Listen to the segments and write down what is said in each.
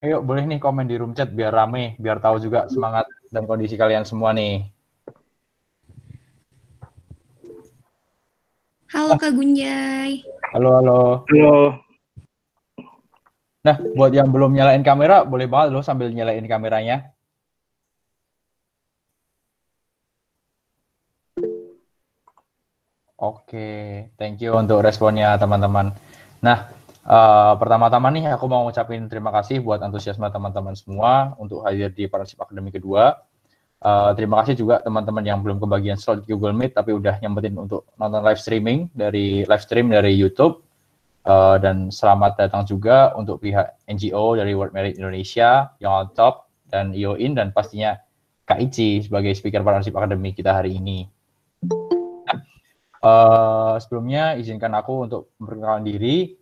Ayo boleh nih komen di room chat biar rame, biar tahu juga semangat dan kondisi kalian semua nih. Halo Kak Gunjay. Halo, halo. Halo. Nah, buat yang belum nyalain kamera, boleh banget loh sambil nyalain kameranya. Oke, thank you untuk responnya teman-teman. Nah, pertama-tama nih aku mau ngucapin terima kasih buat antusiasme teman-teman semua untuk hadir di Partnership Academy kedua. Terima kasih juga teman-teman yang belum kebagian slot di Google Meet tapi udah nyempetin untuk nonton live stream dari YouTube. Dan selamat datang juga untuk pihak NGO dari World Merit Indonesia, yang on top, dan IOIN, dan pastinya Kak Ici sebagai speaker Partnership Academy kita hari ini. Sebelumnya izinkan aku untuk memperkenalkan diri.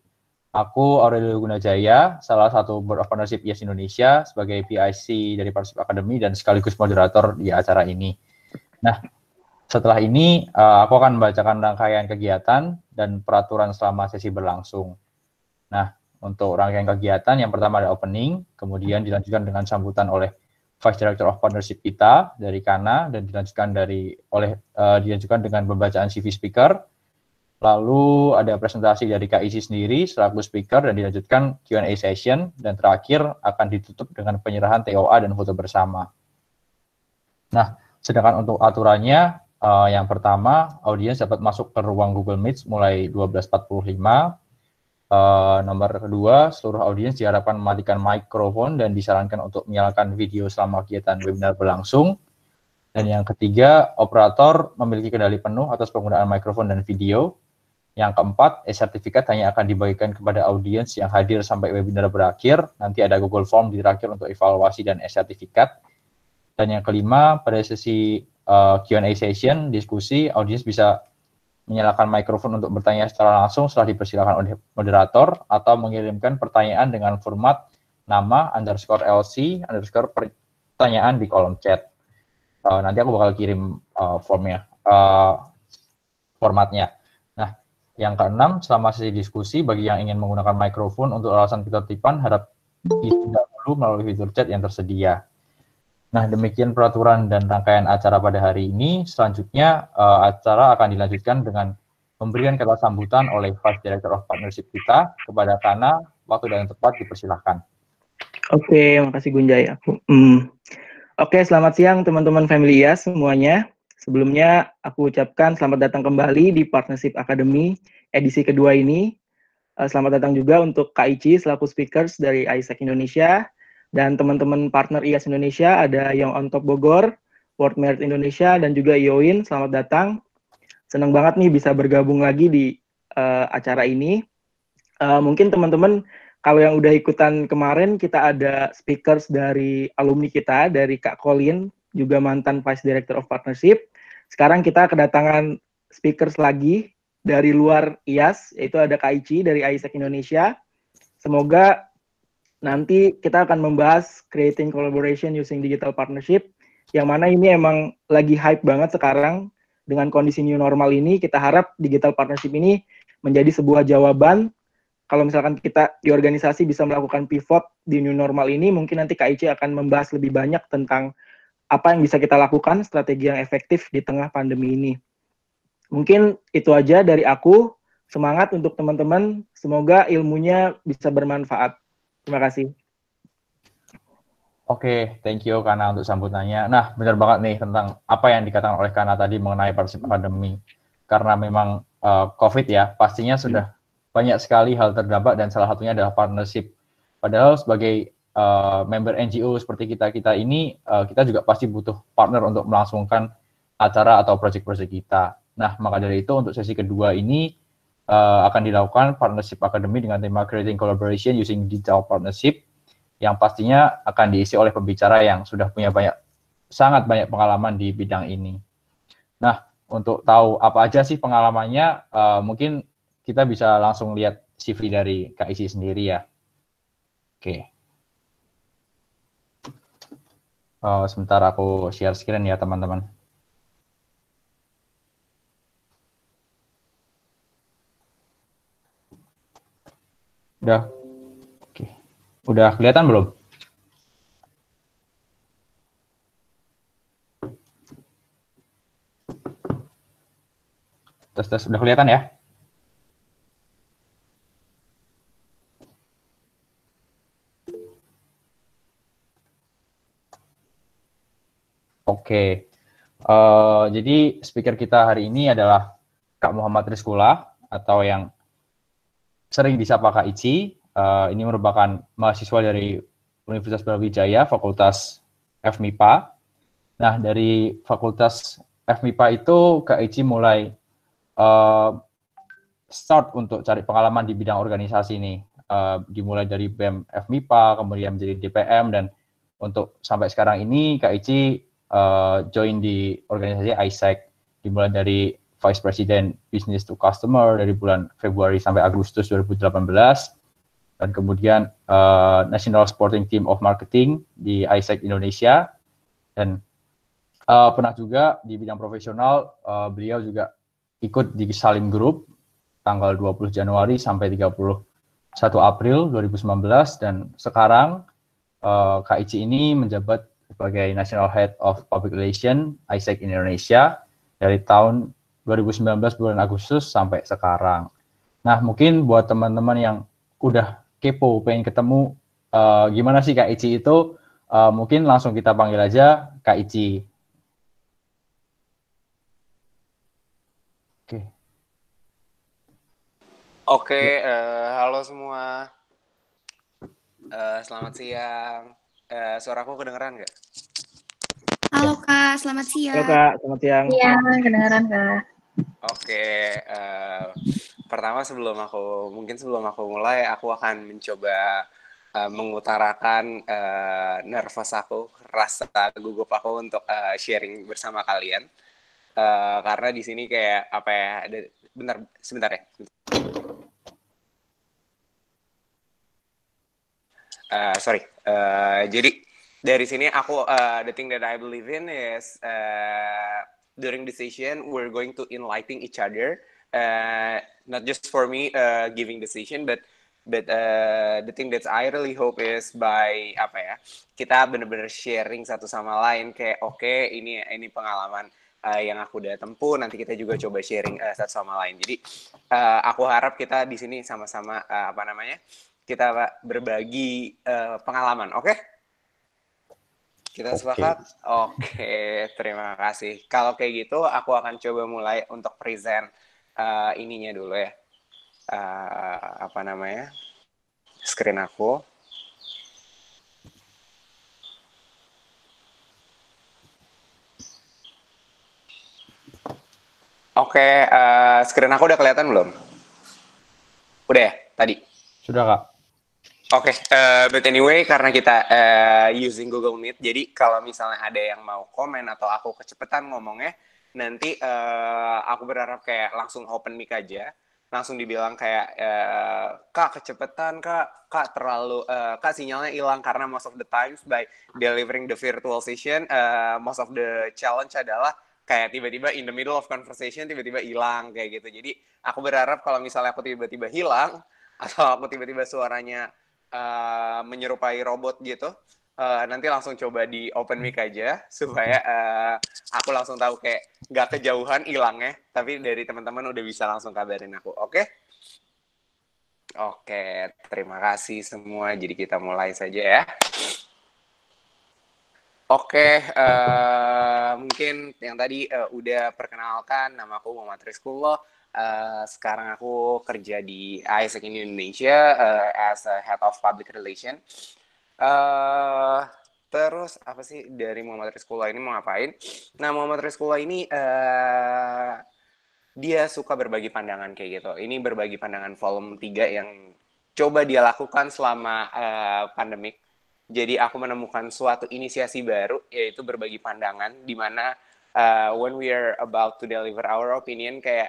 Aku Aurelio Gunajaya, salah satu Board of Partnership IAS Indonesia sebagai PIC dari Partnership Academy dan sekaligus moderator di acara ini. Nah, setelah ini aku akan membacakan rangkaian kegiatan dan peraturan selama sesi berlangsung. Nah, untuk rangkaian kegiatan yang pertama ada opening, kemudian dilanjutkan dengan sambutan oleh Vice Director of Partnership kita dari Kana, dan dilanjutkan dengan pembacaan CV speaker. Lalu ada presentasi dari Kak Isi sendiri selaku speaker dan dilanjutkan Q&A session, dan terakhir akan ditutup dengan penyerahan TOA dan foto bersama. Nah, sedangkan untuk aturannya, yang pertama, audiens dapat masuk ke ruang Google Meet mulai 12.45. Nomor kedua, seluruh audiens diharapkan mematikan mikrofon dan disarankan untuk menyalakan video selama kegiatan webinar berlangsung. Dan yang ketiga, operator memiliki kendali penuh atas penggunaan mikrofon dan video. Yang keempat, e-sertifikat hanya akan dibagikan kepada audiens yang hadir sampai webinar berakhir. Nanti ada Google Form di terakhir untuk evaluasi dan e-sertifikat. Dan yang kelima, pada sesi Q&A session, diskusi, audiens bisa menyalakan mikrofon untuk bertanya secara langsung setelah dipersilakan oleh moderator, atau mengirimkan pertanyaan dengan format nama _LC pertanyaan di kolom chat. Nanti aku bakal kirim formatnya. Nah, yang keenam, selama sesi diskusi, bagi yang ingin menggunakan mikrofon untuk alasan ketertiban, harap isi dahulu melalui fitur chat yang tersedia. Nah, demikian peraturan dan rangkaian acara pada hari ini. Selanjutnya, acara akan dilanjutkan dengan pemberian kata sambutan oleh Vice Director of Partnership kita kepada Kana. Waktu dan tepat dipersilahkan. Oke, makasih Gunjay. Oke, selamat siang teman-teman Family IAS semuanya. Sebelumnya, aku ucapkan selamat datang kembali di Partnership Academy edisi kedua ini. Selamat datang juga untuk Kak Ici selaku speakers dari ISEC Indonesia, dan teman-teman partner IAS Indonesia, ada yang on top Bogor, World Merit Indonesia, dan juga IOIN. Selamat datang. Senang banget nih bisa bergabung lagi di acara ini. Mungkin teman-teman kalau yang udah ikutan kemarin, kita ada speakers dari alumni kita, dari Kak Colin, juga mantan Vice Director of Partnership. Sekarang kita kedatangan speakers lagi dari luar IAS, yaitu ada Kak Ici dari ISEC Indonesia. Semoga nanti kita akan membahas creating collaboration using digital partnership, yang mana ini emang lagi hype banget sekarang. Dengan kondisi new normal ini, kita harap digital partnership ini menjadi sebuah jawaban. Kalau misalkan kita di organisasi bisa melakukan pivot di new normal ini, mungkin nanti Kak Ici akan membahas lebih banyak tentang apa yang bisa kita lakukan, strategi yang efektif di tengah pandemi ini. Mungkin itu aja dari aku. Semangat untuk teman-teman, semoga ilmunya bisa bermanfaat. Terima kasih. Oke, thank you Kana untuk sambutannya. Nah, benar banget nih tentang apa yang dikatakan oleh Kana tadi mengenai Partnership Academy. Karena memang COVID ya, pastinya sudah banyak sekali hal terdampak, dan salah satunya adalah partnership. Padahal sebagai member NGO seperti kita ini, kita juga pasti butuh partner untuk melangsungkan acara atau proyek-proyek kita. Nah, maka dari itu untuk sesi kedua ini akan dilakukan Partnership Academy dengan tema Creating Collaboration Using Digital Partnership, yang pastinya akan diisi oleh pembicara yang sudah punya sangat banyak pengalaman di bidang ini. Nah, untuk tahu apa aja sih pengalamannya, mungkin kita bisa langsung lihat CV dari Kak Isi sendiri ya. Oke. Sebentar aku share screen ya teman-teman. Udah, oke. Udah kelihatan belum? Tes udah kelihatan ya? Oke. Jadi speaker kita hari ini adalah Kak Muhammad Rizkula atau yang sering disapa Kak Ici. Ini merupakan mahasiswa dari Universitas Brawijaya, Fakultas FMIPA. Nah, dari Fakultas FMIPA itu Kak Ici mulai start untuk cari pengalaman di bidang organisasi nih. Dimulai dari BEM FMIPA, kemudian menjadi DPM, dan untuk sampai sekarang ini Kak Ici join di organisasi ISEC, dimulai dari Vice President Business to Customer dari bulan Februari sampai Agustus 2018, dan kemudian National Sporting Team of Marketing di ISEC Indonesia, dan pernah juga di bidang profesional beliau juga ikut di Salim Group tanggal 20 Januari sampai 31 April 2019, dan sekarang Kak Ici ini menjabat sebagai National Head of Public Relations ISEC Indonesia dari tahun 2019 bulan Agustus sampai sekarang. Nah, mungkin buat teman-teman yang udah kepo, pengen ketemu gimana sih Kak Ici itu, mungkin langsung kita panggil aja Kak Ici. Oke, halo semua. Selamat siang. Suaraku kedengeran nggak? Halo Kak, selamat siang. Halo Kak, selamat siang. Iya, kedengaran Kak. Oke, pertama sebelum aku mulai, aku akan mencoba mengutarakan nervous aku, rasa gugup aku untuk sharing bersama kalian. Karena di sini kayak apa ya? Sebentar ya. Jadi dari sini aku the thing that I believe in is during the session we're going to enlighten each other, not just for me giving the session, but the thing that I really hope is by kita benar-benar sharing satu sama lain kayak ini pengalaman yang aku udah tempuh, nanti kita juga coba sharing satu sama lain. Jadi aku harap kita di sini sama-sama kita berbagi pengalaman, oke? Kita sepakat? Oke, terima kasih. Kalau kayak gitu, aku akan coba mulai untuk present ininya dulu ya. Screen aku. Oke, screen aku udah kelihatan belum? Udah ya, tadi? Sudah, Kak. Oke, but anyway, karena kita using Google Meet, jadi kalau misalnya ada yang mau komen atau aku kecepatan ngomongnya, nanti aku berharap kayak langsung open mic aja, langsung dibilang kayak, Kak kecepatan, Kak terlalu, Kak sinyalnya hilang, karena most of the times by delivering the virtual session, most of the challenge adalah kayak tiba-tiba in the middle of conversation, tiba-tiba hilang, kayak gitu. Jadi aku berharap kalau misalnya aku tiba-tiba hilang, atau aku tiba-tiba suaranya menyerupai robot gitu, nanti langsung coba di open mic aja supaya aku langsung tahu kayak nggak kejauhan hilangnya, tapi dari teman-teman udah bisa langsung kabarin aku. Oke, terima kasih semua. Jadi kita mulai saja ya. Oke, mungkin yang tadi udah perkenalkan, nama aku Muhammad Rizkula. Sekarang aku kerja di ISEC Indonesia as a Head of Public Relation. Terus apa sih dari Muhammad Rizkula ini mau ngapain? Nah, Muhammad Rizkula ini dia suka berbagi pandangan kayak gitu. Ini berbagi pandangan volume 3 yang coba dia lakukan selama pandemik. Jadi aku menemukan suatu inisiasi baru, yaitu berbagi pandangan, di mana when we are about to deliver our opinion, kayak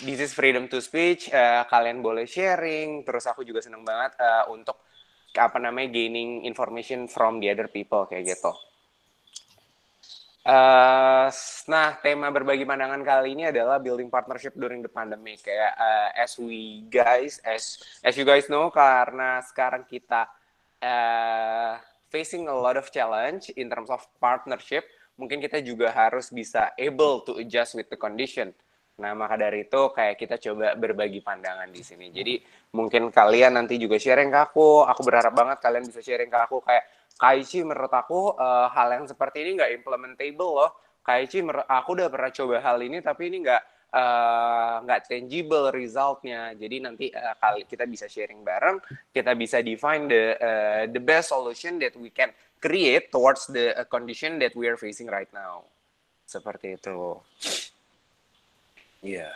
this is freedom to speech, kalian boleh sharing, terus aku juga seneng banget untuk gaining information from the other people, kayak gitu. Nah, tema berbagi pandangan kali ini adalah building partnership during the pandemic. Kayak as you guys know, karena sekarang kita facing a lot of challenge in terms of partnership, mungkin kita juga harus bisa able to adjust with the condition. Nah, maka dari itu kayak kita coba berbagi pandangan di sini. Jadi mungkin kalian nanti juga sharing ke aku berharap banget kalian bisa sharing ke aku kayak Kaichi menurut aku hal yang seperti ini nggak implementable loh. Kaichi aku udah pernah coba hal ini tapi ini nggak tangible resultnya. Jadi nanti kali kita bisa sharing bareng, kita bisa define the best solution that we can create towards the condition that we are facing right now. Seperti itu. Iya.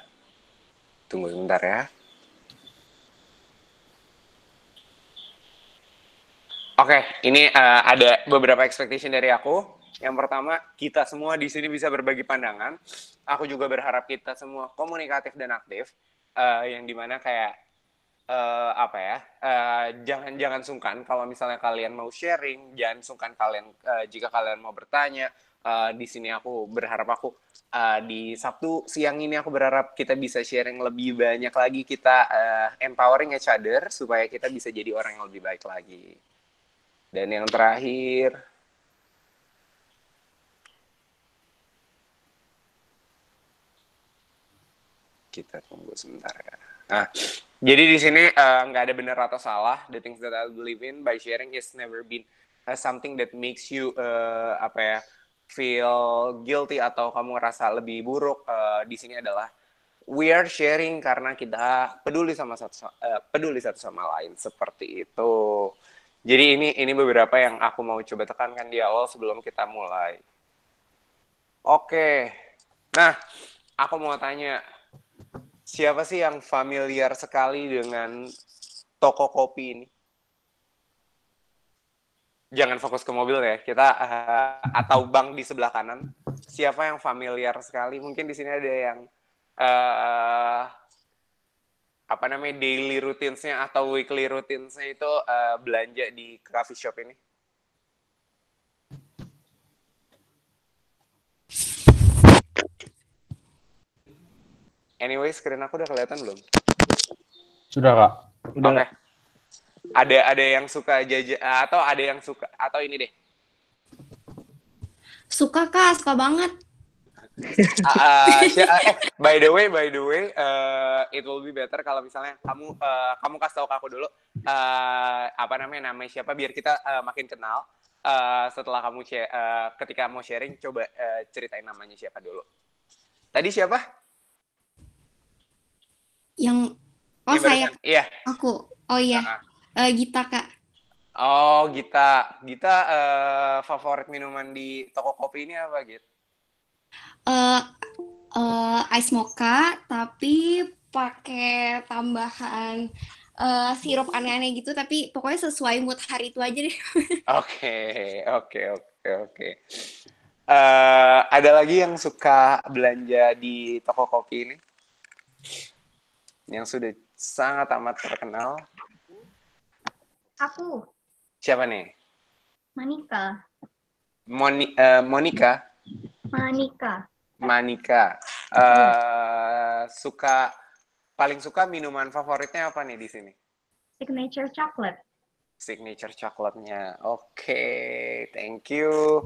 Tunggu sebentar ya. Oke, ini ada beberapa expectation dari aku. Yang pertama, kita semua di sini bisa berbagi pandangan. Aku juga berharap kita semua komunikatif dan aktif. Yang dimana kayak jangan sungkan kalau misalnya kalian mau sharing, jangan sungkan kalian jika kalian mau bertanya. Di sini aku berharap di Sabtu siang ini aku berharap kita bisa sharing lebih banyak lagi, kita empowering each other supaya kita bisa jadi orang yang lebih baik lagi. Dan yang terakhir, kita tunggu sebentar ya. Nah, jadi di sini nggak ada benar atau salah. The things that I believe in by sharing is never been something that makes you feel guilty atau kamu ngerasa lebih buruk. Di sini adalah we are sharing karena kita peduli satu sama lain, seperti itu. Jadi ini beberapa yang aku mau coba tekankan di awal sebelum kita mulai. Oke. Nah, aku mau tanya, siapa sih yang familiar sekali dengan toko kopi ini? Jangan fokus ke mobil ya, kita atau bank di sebelah kanan. Siapa yang familiar sekali? Mungkin di sini ada yang daily routines-nya atau weekly routines-nya itu belanja di coffee shop ini. Anyway, screen aku udah kelihatan belum? Sudah, Kak. Udah. Oke. Ada yang suka jajan atau ada yang suka atau ini deh. Suka Kak, suka banget. By the way, it will be better kalau misalnya kamu kasih tahu ke aku dulu namanya siapa biar kita makin kenal. Setelah kamu ketika mau sharing, coba ceritain namanya siapa dulu. Tadi siapa? Yang saya. Iya. Aku. Oh iya. Gita Kak. Oh, Gita, favorit minuman di toko kopi ini apa, Git? Ice mocha, tapi pakai tambahan sirup aneh-aneh gitu, tapi pokoknya sesuai mood hari itu aja deh. Oke. Ada lagi yang suka belanja di toko kopi ini? Yang sudah sangat amat terkenal. Aku. Siapa nih? Manika. Monica? Manika. Paling suka minuman favoritnya apa nih di sini? Signature chocolate. Signature chocolate-nya. Oke, thank you.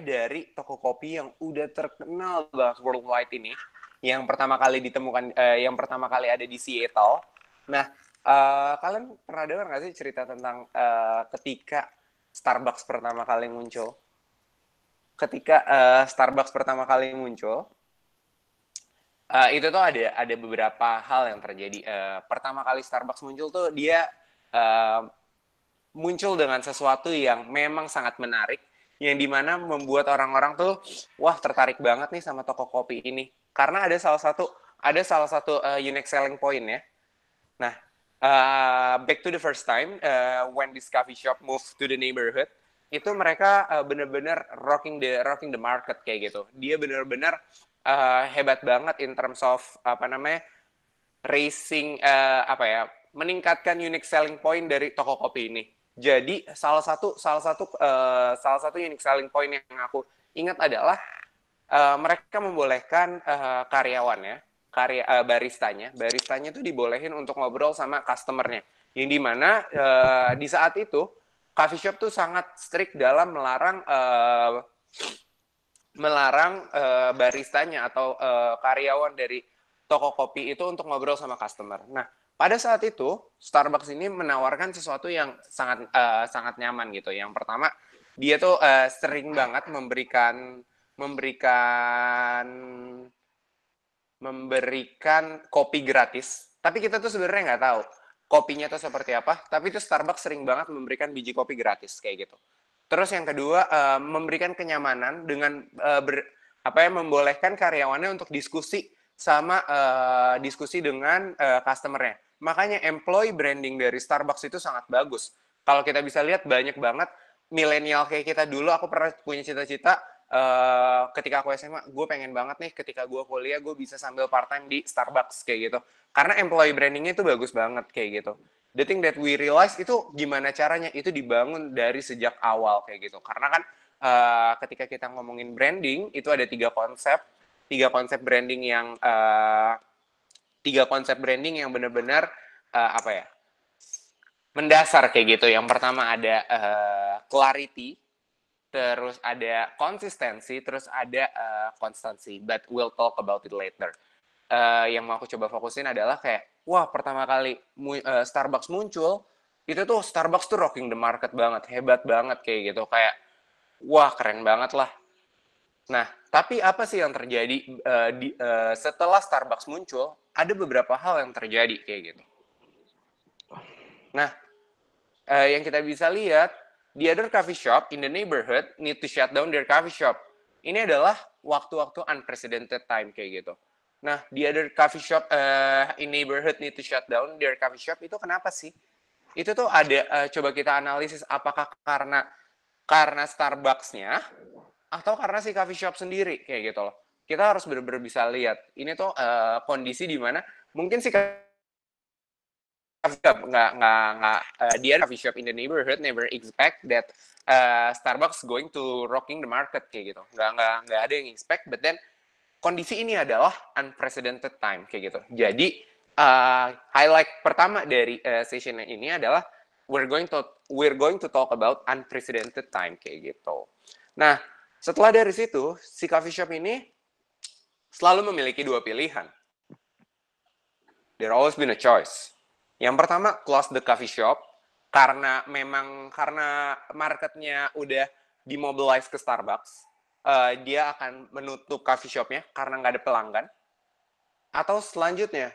Dari toko kopi yang udah terkenal banget worldwide ini, yang pertama kali ditemukan, yang pertama kali ada di Seattle. Nah, kalian pernah dengar nggak sih cerita tentang ketika Starbucks pertama kali muncul? Ketika Starbucks pertama kali muncul, itu tuh ada beberapa hal yang terjadi. Pertama kali Starbucks muncul tuh dia muncul dengan sesuatu yang memang sangat menarik, yang dimana membuat orang-orang tuh tertarik banget nih sama toko kopi ini, karena ada salah satu unique selling point ya. Nah, back to the first time when this coffee shop moved to the neighborhood, itu mereka benar-benar rocking the market kayak gitu. Dia benar-benar hebat banget in terms of meningkatkan unique selling point dari toko kopi ini. Jadi salah satu unique selling point yang aku ingat adalah mereka membolehkan karyawannya, baristanya itu dibolehin untuk ngobrol sama customernya. Yang dimana di saat itu coffee shop tuh sangat strict dalam melarang melarang baristanya atau karyawan dari toko kopi itu untuk ngobrol sama customer. Nah, pada saat itu Starbucks ini menawarkan sesuatu yang sangat nyaman gitu. Yang pertama, dia tuh sering banget memberikan kopi gratis. Tapi kita tuh sebenarnya nggak tahu kopinya tuh seperti apa. Tapi itu Starbucks sering banget memberikan biji kopi gratis kayak gitu. Terus yang kedua, memberikan kenyamanan dengan membolehkan karyawannya untuk diskusi dengan customer-nya. Makanya employee branding dari Starbucks itu sangat bagus. Kalau kita bisa lihat banyak banget milenial kayak kita dulu, aku pernah punya cita-cita ketika aku SMA, gue pengen banget nih ketika gue kuliah gue bisa sambil part time di Starbucks kayak gitu. Karena employee brandingnya itu bagus banget kayak gitu. The thing that we realize itu gimana caranya itu dibangun dari sejak awal kayak gitu. Karena kan ketika kita ngomongin branding itu ada tiga konsep branding yang benar-benar mendasar kayak gitu. Yang pertama ada clarity, terus ada konsistensi, terus ada konstansi. But we'll talk about it later. Yang mau aku coba fokusin adalah kayak, wah pertama kali Starbucks muncul, itu tuh Starbucks tuh rocking the market banget, hebat banget kayak gitu. Kayak, wah keren banget lah. Nah, tapi apa sih yang terjadi setelah Starbucks muncul? Ada beberapa hal yang terjadi kayak gitu. Nah, yang kita bisa lihat, the other coffee shop in the neighborhood need to shut down their coffee shop. Ini adalah waktu-waktu unprecedented time kayak gitu. Nah, the other coffee shop in neighborhood need to shut down their coffee shop itu kenapa sih? Itu tuh ada, coba kita analisis apakah karena Starbucks-nya atau karena si coffee shop sendiri kayak gitu loh. Kita harus benar-benar bisa lihat. Ini tuh kondisi di mana mungkin si dia coffee shop in the neighborhood never expect that Starbucks going to rocking the market kayak gitu. Nggak ada yang expect, but then kondisi ini adalah unprecedented time kayak gitu. Jadi highlight pertama dari session ini adalah we're going to talk about unprecedented time kayak gitu. Nah, setelah dari situ si coffee shop ini selalu memiliki dua pilihan. There always been a choice. Yang pertama, close the coffee shop karena marketnya udah dimobilize ke Starbucks. Dia akan menutup coffee shopnya karena nggak ada pelanggan. Atau selanjutnya,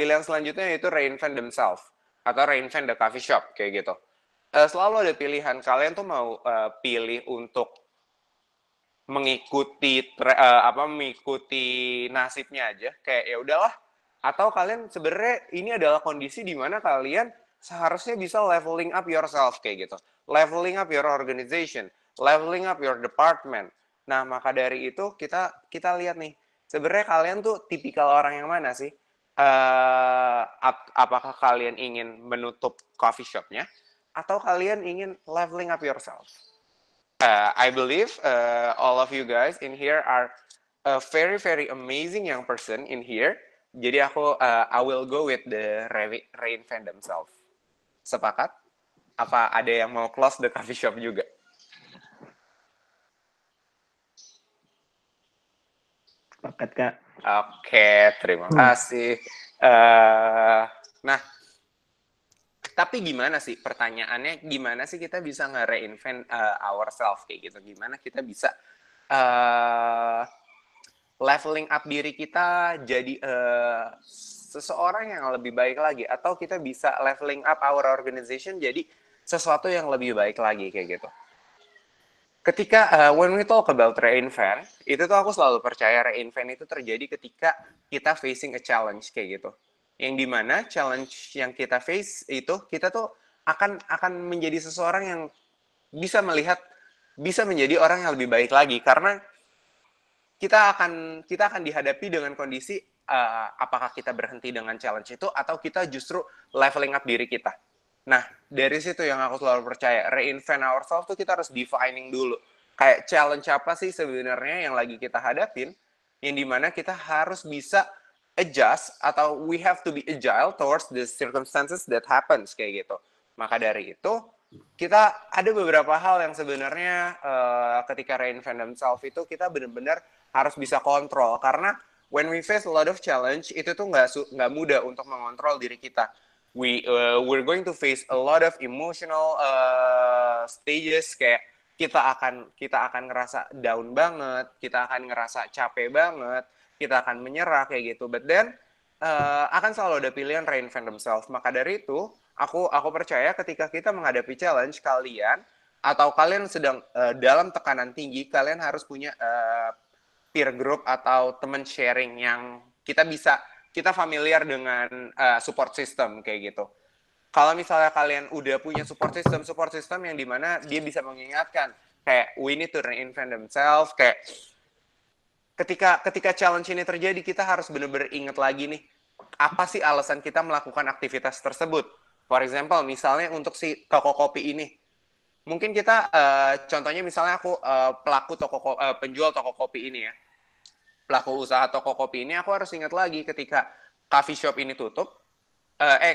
pilihan selanjutnya yaitu reinvent themselves atau reinvent the coffee shop kayak gitu. Selalu ada pilihan. Kalian tuh mau pilih untuk mengikuti nasibnya aja, kayak ya udahlah. Atau kalian sebenarnya ini adalah kondisi di mana kalian seharusnya bisa leveling up yourself kayak gitu. Leveling up your organization, leveling up your department. Nah, maka dari itu kita lihat nih, sebenarnya kalian tuh tipikal orang yang mana sih? Apakah kalian ingin menutup coffee shop-nya atau kalian ingin leveling up yourself? I believe all of you guys in here are a very very amazing young person in here. Jadi I will go with the reinvent themselves. Sepakat? Apa ada yang mau close the coffee shop juga? Sepakat, Kak. Oke, terima kasih. Nah, tapi gimana sih pertanyaannya? Gimana sih kita bisa nge-reinvent ourselves kayak gitu? Gimana kita bisa leveling up diri kita jadi seseorang yang lebih baik lagi, atau kita bisa leveling up our organization jadi sesuatu yang lebih baik lagi kayak gitu. Ketika when we talk about reinvent, itu tuh aku selalu percaya reinvent itu terjadi ketika kita facing a challenge kayak gitu. Yang dimana challenge yang kita face itu kita tuh akan menjadi seseorang yang bisa menjadi orang yang lebih baik lagi, karena kita akan dihadapi dengan kondisi apakah kita berhenti dengan challenge itu atau kita justru leveling up diri kita. Nah, dari situ yang aku selalu percaya, reinvent ourselves tuh kita harus defining dulu. Kayak challenge apa sih sebenarnya yang lagi kita hadapin, yang dimana kita harus bisa adjust atau we have to be agile towards the circumstances that happens kayak gitu. Maka dari itu, kita ada beberapa hal yang sebenarnya ketika reinvent themselves itu kita benar-benar harus bisa kontrol, karena when we face a lot of challenge itu tuh nggak mudah untuk mengontrol diri kita. We're going to face a lot of emotional stages, kayak kita akan ngerasa down banget, kita akan ngerasa capek banget, kita akan menyerah kayak gitu. But then akan selalu ada pilihan reinvent themselves. Maka dari itu aku percaya ketika kita menghadapi challenge kalian atau kalian sedang dalam tekanan tinggi, kalian harus punya peer group atau teman sharing yang kita familiar dengan support system kayak gitu. Kalau misalnya kalian udah punya support system yang dimana dia bisa mengingatkan kayak we need to reinvent themselves, kayak ketika challenge ini terjadi kita harus benar-benar ingat lagi nih apa sih alasan kita melakukan aktivitas tersebut. For example, misalnya untuk si toko kopi ini, mungkin kita contohnya misalnya aku penjual toko kopi ini ya, pelaku usaha toko kopi ini, aku harus ingat lagi ketika coffee shop ini tutup,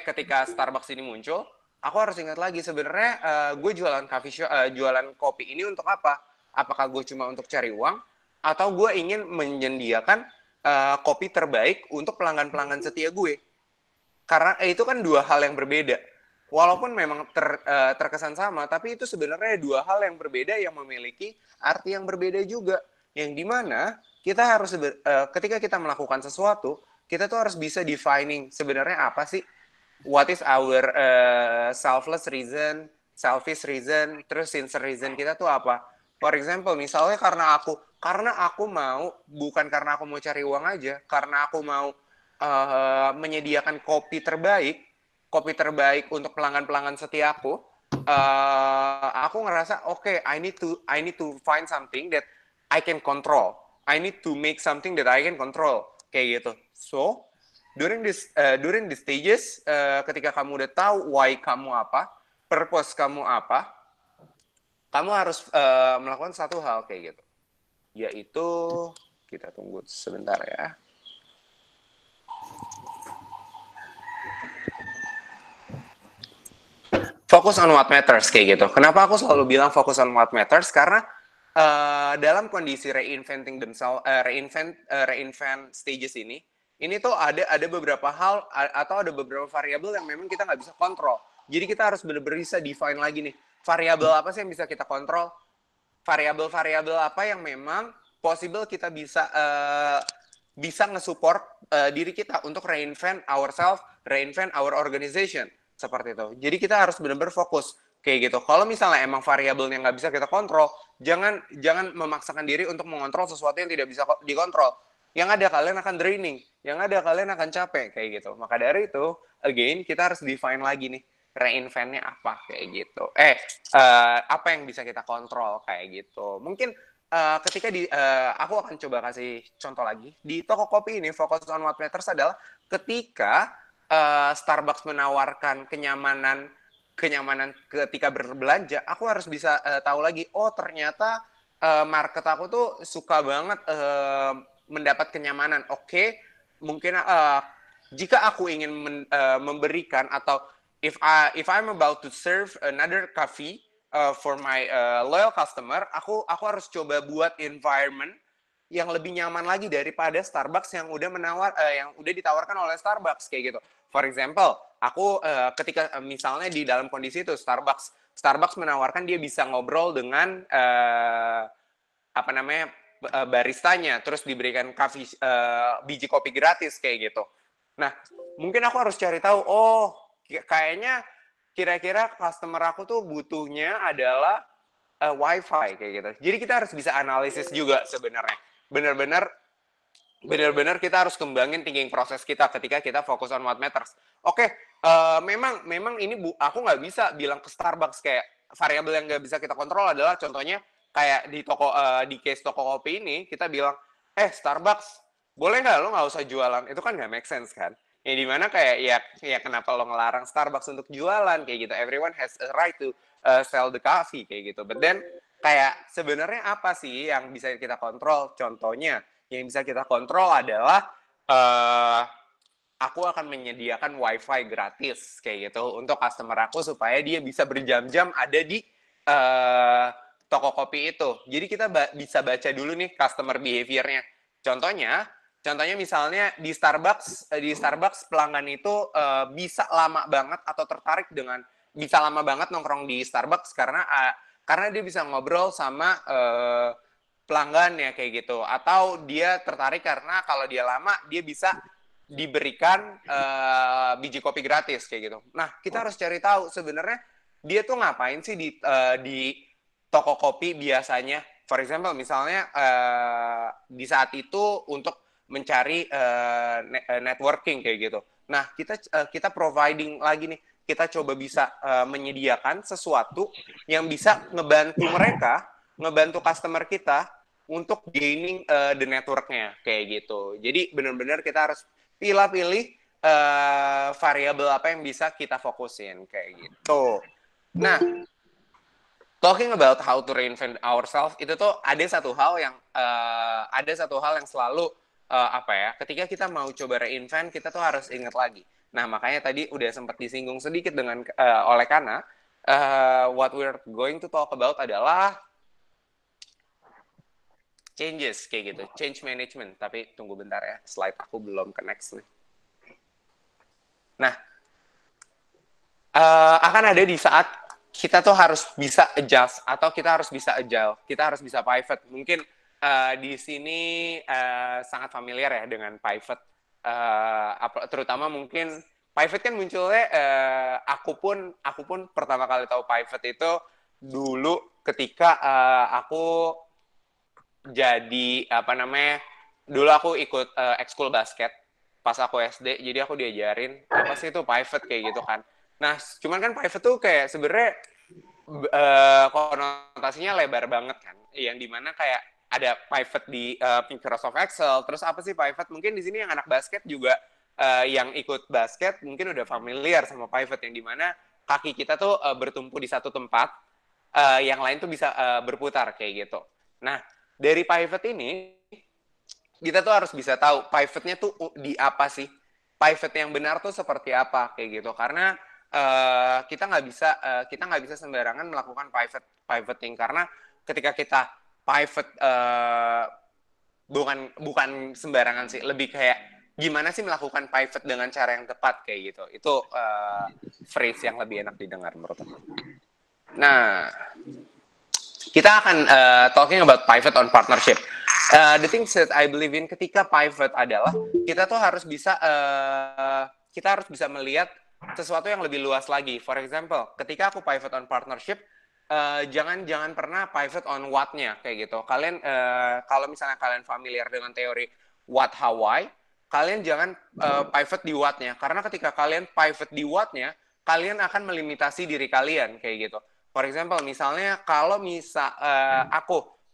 ketika Starbucks ini muncul, aku harus ingat lagi sebenarnya gue jualan jualan kopi ini untuk apa? Apakah gue cuma untuk cari uang, atau gue ingin menyediakan kopi terbaik untuk pelanggan-pelanggan setia gue? Karena itu kan dua hal yang berbeda. Walaupun memang terkesan sama, tapi itu sebenarnya dua hal yang berbeda yang memiliki arti yang berbeda juga. Yang dimana kita harus ketika kita melakukan sesuatu, kita tuh harus bisa defining sebenarnya apa sih, what is our selfish reason, terus sincere reason kita tuh apa. For example, misalnya karena aku mau, bukan karena aku mau cari uang aja, karena aku mau menyediakan kopi terbaik untuk pelanggan-pelanggan setia aku ngerasa okay, I need to find something that I can control. I need to make something that I can control, kayak gitu. So during this stages, ketika kamu udah tahu why kamu apa, purpose kamu apa, kamu harus melakukan satu hal kayak gitu, yaitu kita tunggu sebentar ya. Fokus on what matters kayak gitu. Kenapa aku selalu bilang fokus on what matters? Karena dalam kondisi reinvent stages ini tuh ada beberapa hal atau ada beberapa variabel yang memang kita nggak bisa kontrol. Jadi kita harus benar-benar bisa define lagi nih, variabel apa sih yang bisa kita kontrol? Variabel-variabel apa yang memang possible kita bisa nge-support diri kita untuk reinvent ourselves, reinvent our organization. Seperti itu. Jadi kita harus benar-benar fokus kayak gitu. Kalau misalnya emang variabelnya nggak bisa kita kontrol, jangan memaksakan diri untuk mengontrol sesuatu yang tidak bisa dikontrol. Yang ada kalian akan draining, yang ada kalian akan capek kayak gitu. Maka dari itu, again kita harus define lagi nih, reinvent-nya apa kayak gitu. Apa yang bisa kita kontrol kayak gitu. Mungkin ketika aku akan coba kasih contoh lagi di toko kopi ini, focus on what matters adalah ketika Starbucks menawarkan kenyamanan ketika berbelanja, aku harus bisa tahu lagi, oh ternyata market aku tuh suka banget mendapat kenyamanan. Oke, mungkin jika aku ingin memberikan atau if I'm about to serve another coffee for my loyal customer, aku harus coba buat environment yang lebih nyaman lagi daripada Starbucks yang udah ditawarkan oleh Starbucks kayak gitu. For example, aku ketika misalnya di dalam kondisi itu Starbucks menawarkan dia bisa ngobrol dengan baristanya, terus diberikan biji kopi gratis kayak gitu. Nah, mungkin aku harus cari tahu, oh kayaknya kira-kira customer aku tuh butuhnya adalah wifi kayak gitu. Jadi kita harus bisa analisis juga sebenarnya. Benar-benar kita harus kembangin thinking proses kita ketika kita fokus on what matters. Oke, memang ini aku nggak bisa bilang ke Starbucks kayak variabel yang nggak bisa kita kontrol adalah contohnya kayak di case toko kopi ini kita bilang, Starbucks boleh nggak lo nggak usah jualan? Itu kan nggak make sense kan? Ya dimana kayak ya kenapa lo ngelarang Starbucks untuk jualan kayak gitu? Everyone has a right to sell the coffee kayak gitu. But then kayak sebenarnya apa sih yang bisa kita kontrol? Contohnya yang bisa kita kontrol adalah aku akan menyediakan wifi gratis kayak gitu untuk customer aku supaya dia bisa berjam-jam ada di toko kopi itu. Jadi kita bisa baca dulu nih customer behavior-nya. Contohnya misalnya di Starbucks pelanggan itu bisa lama banget atau tertarik dengan bisa lama banget nongkrong di Starbucks karena dia bisa ngobrol sama pelanggan ya kayak gitu. Atau dia tertarik karena kalau dia lama dia bisa diberikan biji kopi gratis kayak gitu. Nah, kita harus cari tahu sebenarnya dia tuh ngapain sih di toko kopi biasanya. For example, misalnya di saat itu untuk mencari networking kayak gitu. Nah, kita providing lagi nih, kita coba bisa menyediakan sesuatu yang bisa ngebantu customer kita untuk gaining the network-nya kayak gitu. Jadi benar-benar kita harus pilih variabel apa yang bisa kita fokusin kayak gitu. Nah, talking about how to reinvent ourselves itu tuh ada satu hal yang selalu ketika kita mau coba reinvent kita tuh harus ingat lagi. Nah, makanya tadi udah sempat disinggung sedikit dengan oleh Kana, what we're going to talk about adalah changes kayak gitu, change management. Tapi tunggu bentar ya, slide aku belum connect nih. Nah, akan ada di saat kita tuh harus bisa adjust atau kita harus bisa agile, kita harus bisa pivot. Mungkin di sini sangat familiar ya dengan pivot, terutama mungkin pivot kan munculnya aku pun pertama kali tahu pivot itu dulu ketika aku jadi dulu aku ikut ekskul basket pas aku SD, jadi aku diajarin apa sih itu pivot kayak gitu kan. Nah, cuman kan pivot tuh kayak sebenarnya konotasinya lebar banget kan, yang dimana kayak ada pivot di Microsoft Excel, terus apa sih pivot? Mungkin di sini yang anak basket juga yang ikut basket mungkin udah familiar sama pivot, yang dimana kaki kita tuh bertumpu di satu tempat, yang lain tuh bisa berputar kayak gitu. Nah, dari pivot ini kita tuh harus bisa tahu pivotnya tuh di apa sih, pivot yang benar tuh seperti apa kayak gitu, karena kita nggak bisa sembarangan melakukan pivoting, karena ketika kita pivot bukan sembarangan sih, lebih kayak gimana sih melakukan pivot dengan cara yang tepat kayak gitu. Itu phrase yang lebih enak didengar menurut aku. Nah, kita akan talking about pivot on partnership. The things that I believe in ketika pivot adalah kita tuh harus bisa melihat sesuatu yang lebih luas lagi. For example, ketika aku pivot on partnership, jangan pernah pivot on what-nya kayak gitu. Kalian kalau misalnya kalian familiar dengan teori what, how, why, kalian jangan pivot di what-nya, karena ketika kalian pivot di what-nya, kalian akan melimitasi diri kalian kayak gitu. For example, misalnya kalau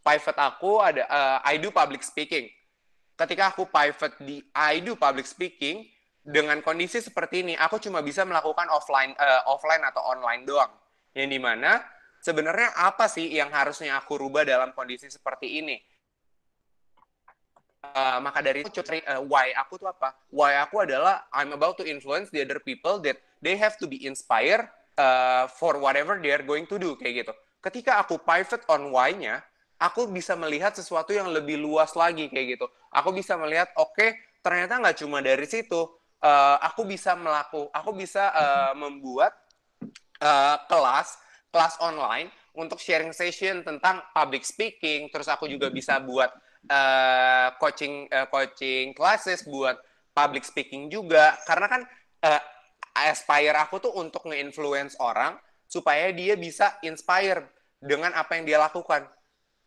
pivot aku ada I do public speaking. Ketika aku pivot di I do public speaking, dengan kondisi seperti ini, aku cuma bisa melakukan offline atau online doang. Yang dimana sebenarnya apa sih yang harusnya aku rubah dalam kondisi seperti ini? Maka dari itu cari why aku tuh apa? Why aku adalah I'm about to influence the other people that they have to be inspired for whatever they are going to do kayak gitu. Ketika aku pivot on why-nya, aku bisa melihat sesuatu yang lebih luas lagi kayak gitu. Aku bisa melihat ternyata nggak cuma dari situ. Aku bisa membuat kelas online untuk sharing session tentang public speaking. Terus aku juga bisa buat coaching classes buat public speaking juga. Karena kan aspire aku tuh untuk nge-influence orang supaya dia bisa inspire dengan apa yang dia lakukan.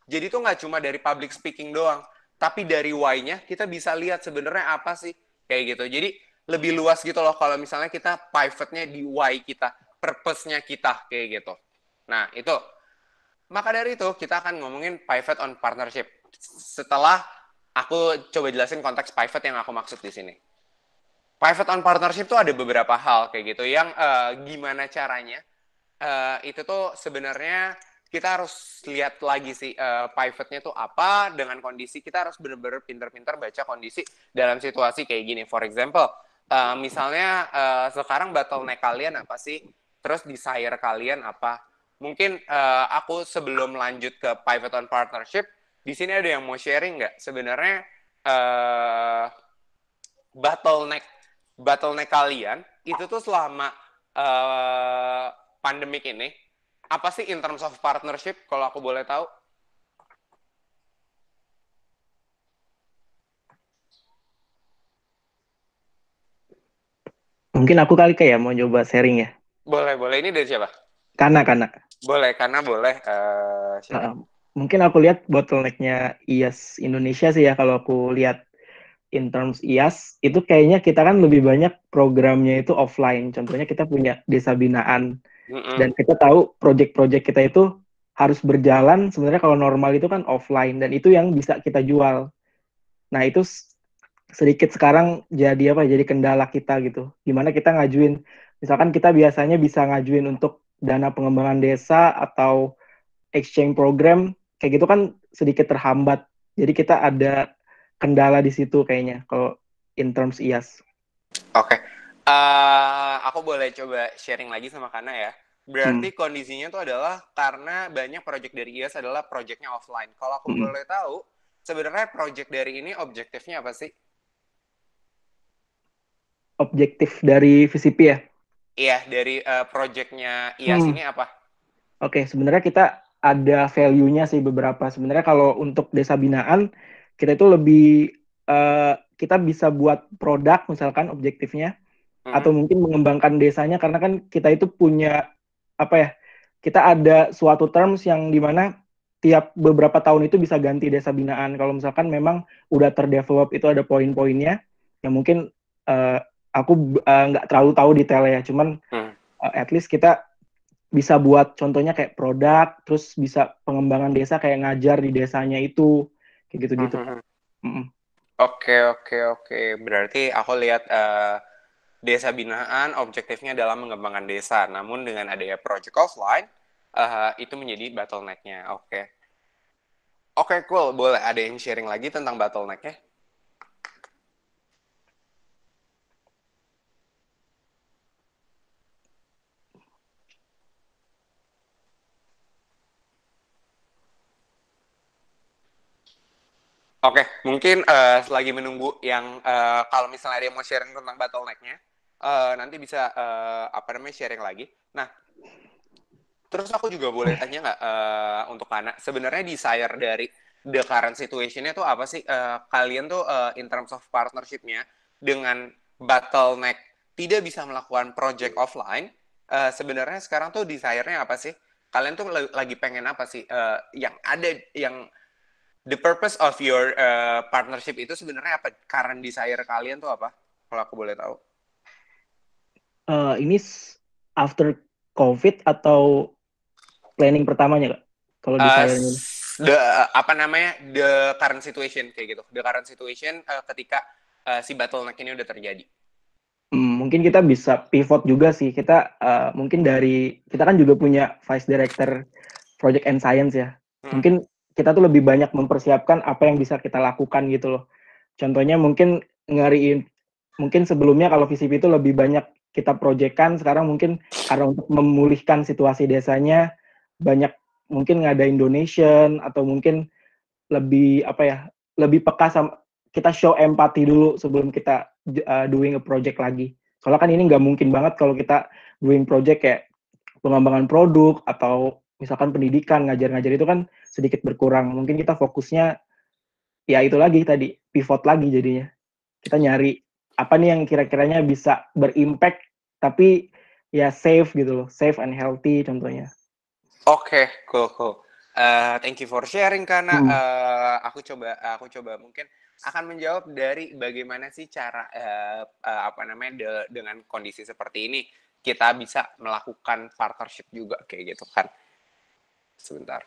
Jadi tuh nggak cuma dari public speaking doang, tapi dari why-nya kita bisa lihat sebenarnya apa sih kayak gitu. Jadi lebih luas gitu loh kalau misalnya kita pivotnya di why kita, purpose-nya kita kayak gitu. Nah itu, maka dari itu kita akan ngomongin pivot on partnership. Setelah aku coba jelasin konteks pivot yang aku maksud di sini. Pivot on partnership tuh ada beberapa hal kayak gitu yang gimana caranya. Itu tuh sebenarnya kita harus lihat lagi sih pivotnya tuh apa dengan kondisi. Kita harus benar-benar pintar-pintar baca kondisi dalam situasi kayak gini. For example, Misalnya sekarang bottleneck kalian apa sih? Terus desire kalian apa? Mungkin aku sebelum lanjut ke pivot on partnership, di sini ada yang mau sharing nggak? Sebenarnya bottleneck kalian itu tuh selama pandemik ini apa sih in terms of partnership? Kalau aku boleh tahu? Mungkin aku kali kayak mau coba sharing ya. Boleh. Ini dari siapa? Karena Boleh, karena boleh. Sharing. mungkin aku lihat bottleneck-nya IAS Indonesia sih ya, kalau aku lihat in terms IAS itu kayaknya kita kan lebih banyak programnya itu offline. Contohnya kita punya desa binaan dan kita tahu project-project kita itu harus berjalan sebenarnya kalau normal itu kan offline dan itu yang bisa kita jual. Nah, itu sedikit sekarang jadi apa? Jadi kendala kita gitu. Gimana kita ngajuin, misalkan kita biasanya bisa ngajuin untuk dana pengembangan desa atau exchange program, kayak gitu kan sedikit terhambat. Jadi kita ada kendala di situ kayaknya kalau in terms IAS. Oke. Aku boleh coba sharing lagi sama Kana ya. Berarti kondisinya tuh adalah karena banyak project dari IAS adalah projectnya offline. Kalau aku boleh tahu, sebenarnya project dari ini objektifnya apa sih? Objektif dari VCP ya? Iya, dari projectnya IAS ini apa? Oke, sebenarnya kita ada value-nya sih beberapa. Sebenarnya kalau untuk desa binaan, kita itu lebih, kita bisa buat produk misalkan objektifnya, atau mungkin mengembangkan desanya, karena kan kita itu punya, apa ya, kita ada suatu terms yang dimana tiap beberapa tahun itu bisa ganti desa binaan. Kalau misalkan memang udah terdevelop, itu ada poin-poinnya, yang mungkin aku nggak terlalu tahu detailnya, cuman at least kita bisa buat contohnya kayak produk, terus bisa pengembangan desa kayak ngajar di desanya itu, kayak gitu-gitu. Oke. Berarti aku lihat desa binaan objektifnya adalah mengembangkan desa, namun dengan adanya project offline itu menjadi bottleneck-nya. Oke, cool. Boleh ada yang sharing lagi tentang bottleneck-nya? Oke, mungkin selagi menunggu yang kalau misalnya ada yang mau sharing tentang bottleneck-nya, nanti bisa sharing lagi. Nah, terus aku juga boleh tanya nggak untuk Kana, sebenarnya desire dari the current situation-nya tuh apa sih? Kalian tuh in terms of partnership-nya dengan bottleneck tidak bisa melakukan project offline, sebenarnya sekarang tuh desire-nya apa sih? Kalian tuh lagi pengen apa sih? Yang the purpose of your partnership itu sebenarnya apa? Current desire kalian tuh apa? Kalau aku boleh tahu. Ini after COVID atau planning pertamanya, Kak? Kalau desire-nya. The current situation kayak gitu. The current situation ketika si bottleneck ini udah terjadi. Mungkin kita bisa pivot juga sih. Kita mungkin kita kan juga punya Vice Director Project and Science ya. Mungkin kita tuh lebih banyak mempersiapkan apa yang bisa kita lakukan gitu loh. Contohnya mungkin mungkin sebelumnya kalau VCP itu lebih banyak kita projectkan, sekarang mungkin karena untuk memulihkan situasi desanya, banyak mungkin ngadain donation, atau mungkin lebih lebih peka sama, kita show empati dulu sebelum kita doing a project lagi. Soalnya kan ini nggak mungkin banget kalau kita doing project kayak pengembangan produk atau misalkan pendidikan, ngajar-ngajar itu kan sedikit berkurang. Mungkin kita fokusnya ya itu lagi tadi, pivot lagi jadinya. Kita nyari apa nih yang kira-kiranya bisa berimpact tapi ya safe gitu loh, safe and healthy contohnya. Oke, cool. Thank you for sharing karena aku coba mungkin akan menjawab dari bagaimana sih cara dengan kondisi seperti ini kita bisa melakukan partnership juga kayak gitu kan. Sebentar.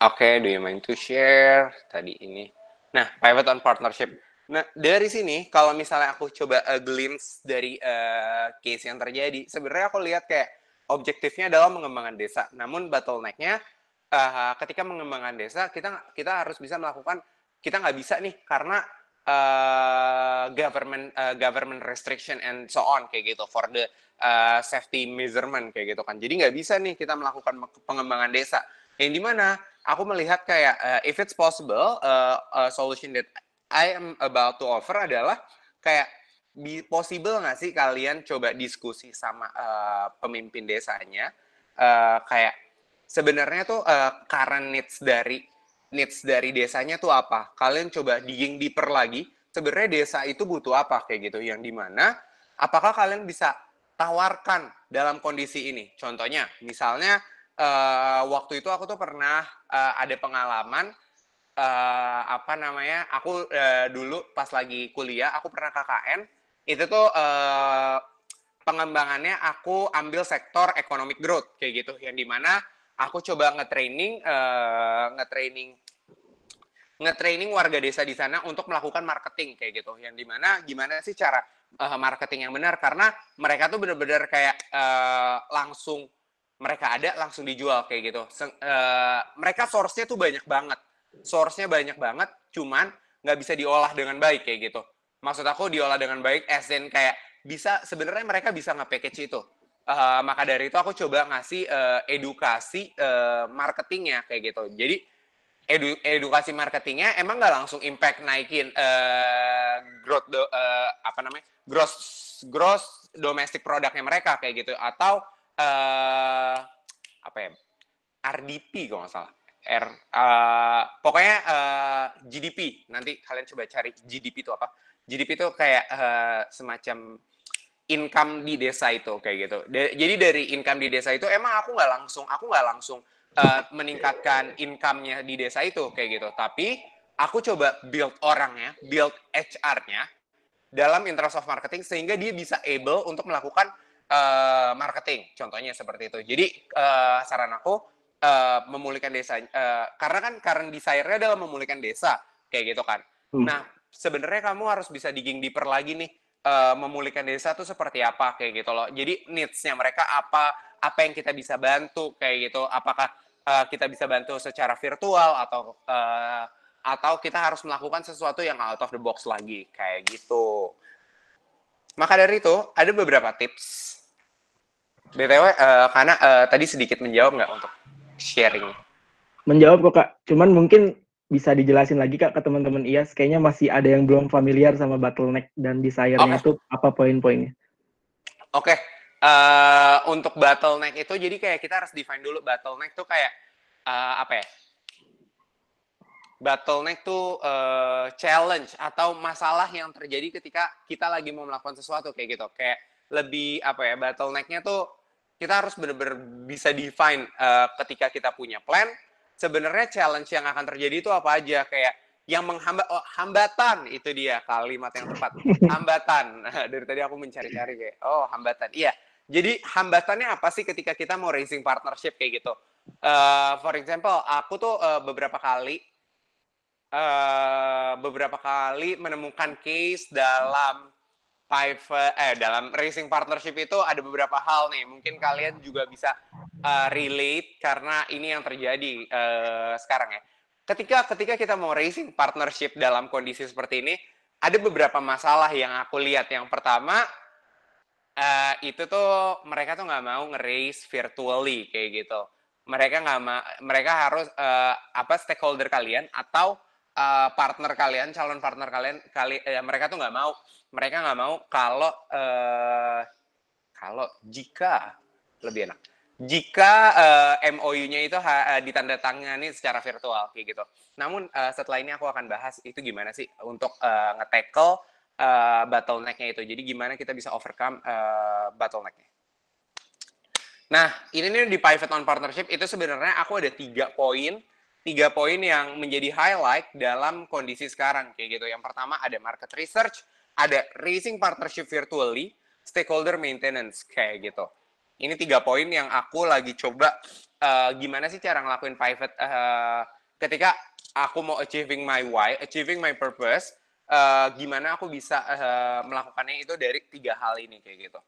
Oke, do you mind to share tadi ini? Nah, pivot on partnership. Nah, dari sini kalau misalnya aku coba glimpse dari case yang terjadi, sebenarnya aku lihat kayak objektifnya adalah mengembangkan desa. Namun bottleneck-nya ketika mengembangkan desa kita harus bisa melakukan, kita nggak bisa nih karena government restriction and so on kayak gitu for the safety measurement kayak gitu kan. Jadi nggak bisa nih kita melakukan pengembangan desa. Yang dimana aku melihat kayak if it's possible, a solution that I am about to offer adalah kayak possible nggak sih kalian coba diskusi sama pemimpin desanya, kayak sebenarnya tuh current needs dari desanya tuh apa? Kalian coba digging deeper lagi. Sebenarnya desa itu butuh apa kayak gitu? Yang dimana apakah kalian bisa tawarkan dalam kondisi ini? Contohnya, misalnya waktu itu aku tuh pernah ada pengalaman aku dulu pas lagi kuliah aku pernah KKN. Itu tuh pengembangannya aku ambil sektor economic growth kayak gitu, yang dimana aku coba nge-training warga desa di sana untuk melakukan marketing kayak gitu, yang dimana gimana sih cara marketing yang benar, karena mereka tuh bener-bener kayak langsung mereka ada langsung dijual kayak gitu. Mereka source-nya tuh banyak banget, cuman nggak bisa diolah dengan baik kayak gitu. Maksud aku diolah dengan baik, as in kayak sebenarnya mereka bisa nge-package itu. Maka dari itu aku coba ngasih edukasi marketingnya kayak gitu. Jadi edukasi marketingnya emang nggak langsung impact naikin gross domestic produknya mereka kayak gitu, atau RDP kalau nggak salah. Pokoknya GDP. Nanti kalian coba cari GDP itu apa. GDP itu kayak semacam income di desa itu kayak gitu. Jadi dari income di desa itu emang aku nggak langsung meningkatkan income-nya di desa itu kayak gitu. Tapi aku coba build orangnya, build HR-nya dalam interest of marketing sehingga dia bisa able untuk melakukan marketing. Contohnya seperti itu. Jadi saran aku memulihkan desa, karena kan current desire-nya adalah memulihkan desa kayak gitu kan. Nah, sebenarnya kamu harus bisa digging deeper lagi nih, memulihkan desa tuh seperti apa kayak gitu loh. Jadi needs-nya mereka apa yang kita bisa bantu kayak gitu. Apakah kita bisa bantu secara virtual atau kita harus melakukan sesuatu yang out of the box lagi kayak gitu. Maka dari itu ada beberapa tips. BTW karena tadi sedikit menjawab nggak untuk sharing? Menjawab kok Kak, cuman mungkin bisa dijelasin lagi Kak ke teman-teman IAS, kayaknya masih ada yang belum familiar sama bottleneck dan desire-nya itu apa poin-poinnya. Oke. Untuk bottleneck itu jadi kayak kita harus define dulu bottleneck tuh kayak apa ya? Bottleneck tuh challenge atau masalah yang terjadi ketika kita lagi mau melakukan sesuatu kayak gitu. Kayak lebih apa ya, bottleneck-nya tuh kita harus benar-benar bisa define ketika kita punya plan. Sebenarnya challenge yang akan terjadi itu apa aja, kayak yang hambatan, itu dia kalimat yang tepat. Hambatan. Dari tadi aku mencari-cari kayak hambatan. Iya. Jadi hambatannya apa sih ketika kita mau raising partnership kayak gitu? For example, aku tuh beberapa kali menemukan case dalam dalam raising partnership itu ada beberapa hal nih. Mungkin kalian juga bisa relate karena ini yang terjadi sekarang ya. Ketika kita mau raising partnership dalam kondisi seperti ini, ada beberapa masalah yang aku lihat. Yang pertama, itu tuh mereka tuh nggak mau nge-raise virtually kayak gitu. Mereka harus stakeholder kalian atau partner kalian, calon partner kalian, mereka tuh nggak mau. Mereka nggak mau jika lebih enak. Jika MOU-nya itu ditandatangani secara virtual kayak gitu. Namun setelah ini aku akan bahas itu gimana sih untuk nge-tackle bottleneck-nya itu. Jadi gimana kita bisa overcome bottleneck-nya. Nah, ini nih di Pivot on Partnership itu sebenarnya aku ada 3 poin yang menjadi highlight dalam kondisi sekarang kayak gitu. Yang pertama ada market research, ada raising partnership virtually, stakeholder maintenance kayak gitu. Ini 3 poin yang aku lagi coba gimana sih cara ngelakuin pivot ketika aku mau achieving my why, achieving my purpose, gimana aku bisa melakukannya itu dari 3 hal ini kayak gitu.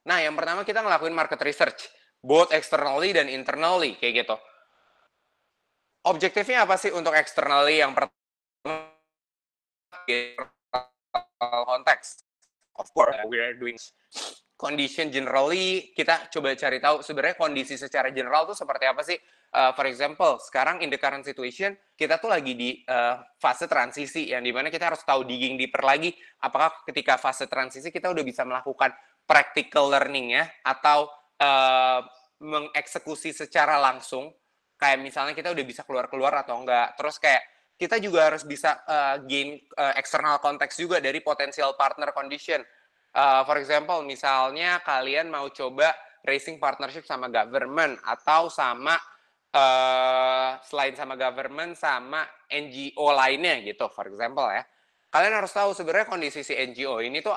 Nah, yang pertama kita ngelakuin market research, both externally dan internally, kayak gitu. Objektifnya apa sih untuk externally? Yang pertama, konteks. Of course, we are doing condition generally, kita coba cari tahu sebenarnya kondisi secara general tuh seperti apa sih. For example, sekarang in the current situation, kita tuh lagi di fase transisi, yang dimana kita harus tahu digging deeper lagi, apakah ketika fase transisi kita udah bisa melakukan practical learning ya, atau mengeksekusi secara langsung, kayak misalnya kita udah bisa keluar-keluar atau enggak. Terus kayak kita juga harus bisa gain external context juga dari potential partner condition. For example, misalnya kalian mau coba racing partnership sama government atau sama selain sama government sama NGO lainnya gitu, for example ya. Kalian harus tahu sebenarnya kondisi si NGO ini tuh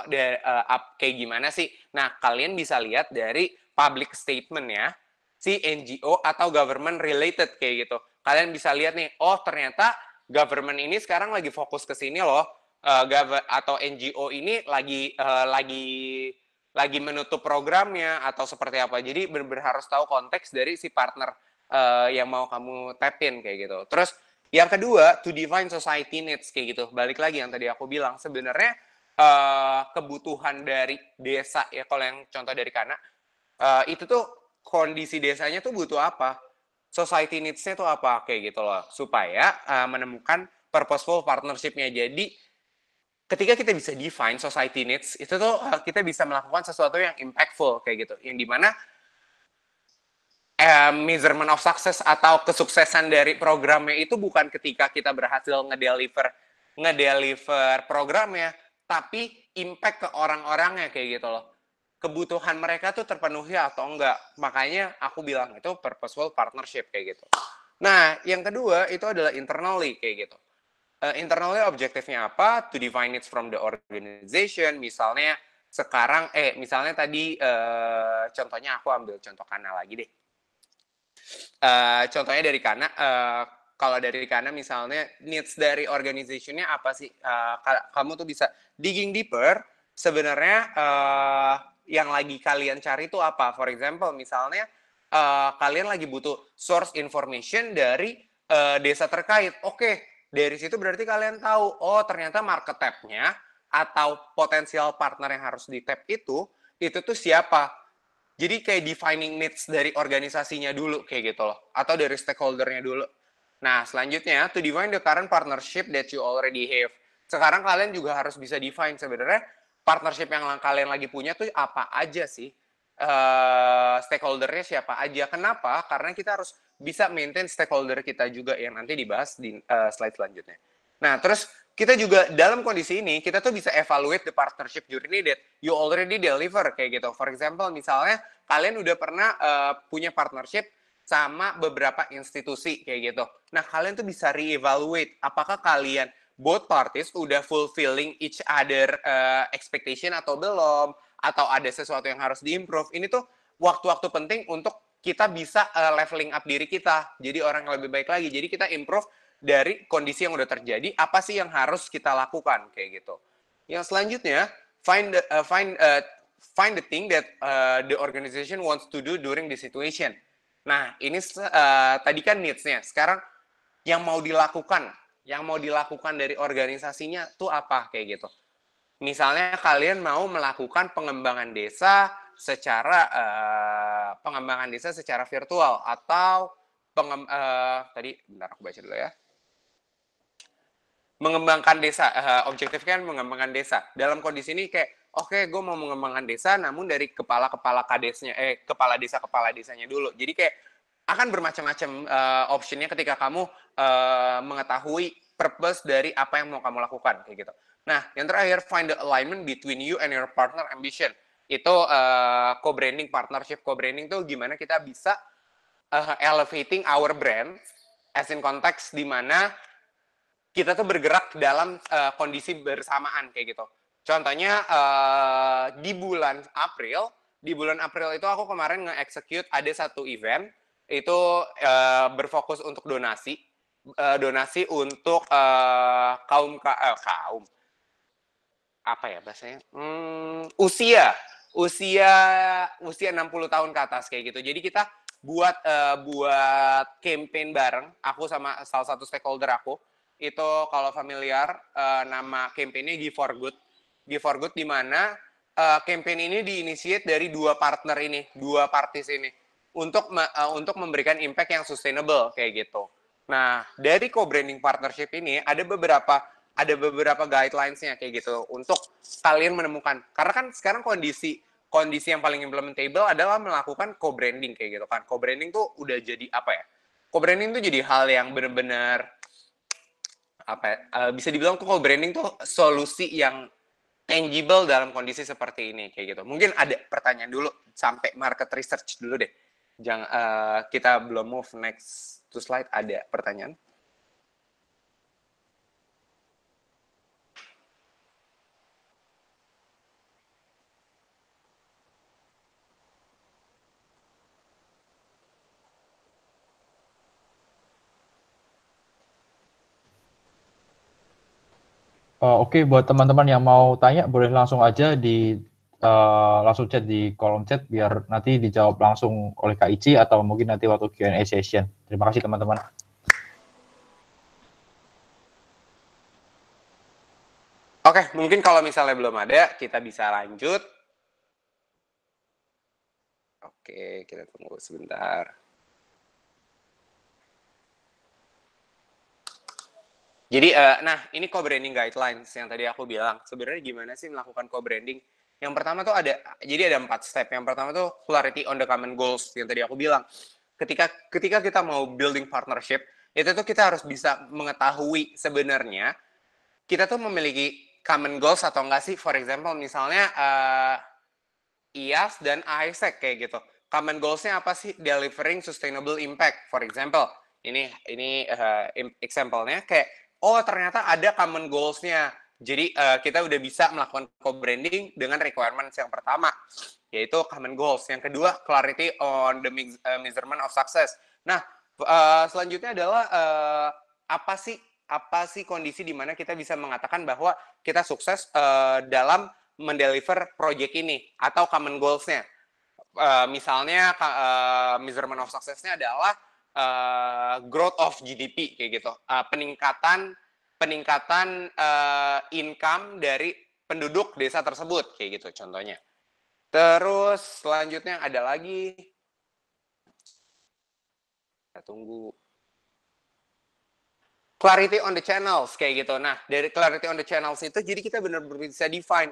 kayak gimana sih. Nah, kalian bisa lihat dari public statement ya, si NGO atau government related kayak gitu. Kalian bisa lihat nih, oh ternyata government ini sekarang lagi fokus ke sini loh. Atau NGO ini lagi menutup programnya atau seperti apa. Jadi benar-benar harus tahu konteks dari si partner yang mau kamu tapin kayak gitu. Terus yang kedua, to define society needs kayak gitu. Balik lagi yang tadi aku bilang, sebenarnya kebutuhan dari desa ya, kalau yang contoh dari Kana, itu tuh kondisi desanya tuh butuh apa, society needs-nya tuh apa kayak gitu loh, supaya menemukan purposeful partnership-nya. Jadi ketika kita bisa define society needs, itu tuh kita bisa melakukan sesuatu yang impactful kayak gitu, yang dimana measurement of success atau kesuksesan dari programnya itu bukan ketika kita berhasil ngedeliver programnya, tapi impact ke orang-orangnya kayak gitu loh. Kebutuhan mereka tuh terpenuhi atau enggak. Makanya aku bilang itu purposeful partnership kayak gitu. Nah, yang kedua itu adalah internally kayak gitu. Internally objektifnya apa? To define it from the organization. Misalnya sekarang, misalnya tadi contohnya aku ambil contoh Kana lagi deh. Contohnya dari Kana, kalau dari Kana misalnya needs dari organization-nya apa sih? Kamu tuh bisa digging deeper, sebenarnya yang lagi kalian cari itu apa? For example, misalnya kalian lagi butuh source information dari desa terkait. Oke, dari situ berarti kalian tahu, oh ternyata market tab-nya atau potensial partner yang harus di tab itu tuh siapa? Jadi kayak defining needs dari organisasinya dulu kayak gitu loh, atau dari stakeholder-nya dulu. Nah, selanjutnya to define the current partnership that you already have. Sekarang kalian juga harus bisa define sebenarnya partnership yang kalian lagi punya tuh apa aja sih? Stakeholder-nya siapa aja? Kenapa? Karena kita harus bisa maintain stakeholder kita juga yang nanti dibahas di slide selanjutnya. Nah, terus kita juga dalam kondisi ini, kita tuh bisa evaluate the partnership journey that you already deliver, kayak gitu. For example, misalnya kalian udah pernah punya partnership sama beberapa institusi, kayak gitu. Nah, kalian tuh bisa re-evaluate, apakah kalian, both parties, udah fulfilling each other expectation atau belum, atau ada sesuatu yang harus di-improve. Ini tuh waktu-waktu penting untuk kita bisa leveling up diri kita, jadi orang yang lebih baik lagi. Jadi kita improve dari kondisi yang udah terjadi, apa sih yang harus kita lakukan kayak gitu. Yang selanjutnya, find the thing that the organization wants to do during the situation. Nah, ini tadi kan needs-nya. Sekarang yang mau dilakukan dari organisasinya tuh apa kayak gitu. Misalnya kalian mau melakukan pengembangan desa secara virtual atau tadi bentar aku baca dulu ya. Mengembangkan desa, objektifnya kan mengembangkan desa. Dalam kondisi ini kayak, oke, gue mau mengembangkan desa, namun dari kepala desanya dulu. Jadi kayak akan bermacam-macam optionnya ketika kamu mengetahui purpose dari apa yang mau kamu lakukan kayak gitu. Nah, yang terakhir, find the alignment between you and your partner ambition. Itu co-branding, partnership co-branding tuh gimana kita bisa elevating our brand as in konteks di mana kita tuh bergerak dalam kondisi bersamaan kayak gitu. Contohnya di bulan April itu aku kemarin nge-execute ada satu event itu berfokus untuk donasi untuk kaum apa ya bahasanya, usia 60 tahun ke atas kayak gitu. Jadi kita buat campaign bareng, aku sama salah satu stakeholder aku. Itu kalau familiar, nama campaignnya Give for Good. Give for Good di mana campaign ini diinisiate dari dua partner ini, dua parties ini untuk memberikan impact yang sustainable kayak gitu. Nah, dari co-branding partnership ini ada beberapa guidelines-nya kayak gitu untuk kalian menemukan. Karena kan sekarang kondisi yang paling implementable adalah melakukan co-branding kayak gitu kan. Co-branding tuh udah jadi apa ya? Co-branding tuh jadi hal yang benar-benar apa ya, bisa dibilang tuh co-branding tuh solusi yang tangible dalam kondisi seperti ini kayak gitu. Mungkin ada pertanyaan dulu sampai market research dulu deh. Jangan kita belum move next to slide, ada pertanyaan. Oke, buat teman-teman yang mau tanya boleh langsung aja langsung chat di kolom chat biar nanti dijawab langsung oleh Kak Ici atau mungkin nanti waktu Q&A session. Terima kasih teman-teman. Oke, mungkin kalau misalnya belum ada, kita bisa lanjut. Oke, kita tunggu sebentar. Jadi, nah ini co-branding guidelines yang tadi aku bilang. Sebenarnya gimana sih melakukan co-branding? Yang pertama tuh ada 4 step. Yang pertama tuh clarity on the common goals yang tadi aku bilang. Ketika kita mau building partnership, itu tuh kita harus bisa mengetahui sebenarnya kita tuh memiliki common goals atau enggak sih. For example, misalnya IAS dan AIESEC kayak gitu. Common goals-nya apa sih? Delivering sustainable impact. For example, ini example-nya kayak, oh ternyata ada common goals-nya. Jadi kita udah bisa melakukan co-branding dengan requirements yang pertama, yaitu common goals. Yang kedua, clarity on the measurement of success. Nah, selanjutnya adalah apa sih kondisi di mana kita bisa mengatakan bahwa kita sukses dalam mendeliver project ini atau common goals-nya. Misalnya measurement of success-nya adalah growth of GDP kayak gitu. Peningkatan income dari penduduk desa tersebut kayak gitu contohnya. Terus selanjutnya ada lagi, kita tunggu, clarity on the channels kayak gitu. Nah, dari clarity on the channels itu jadi kita benar-benar bisa define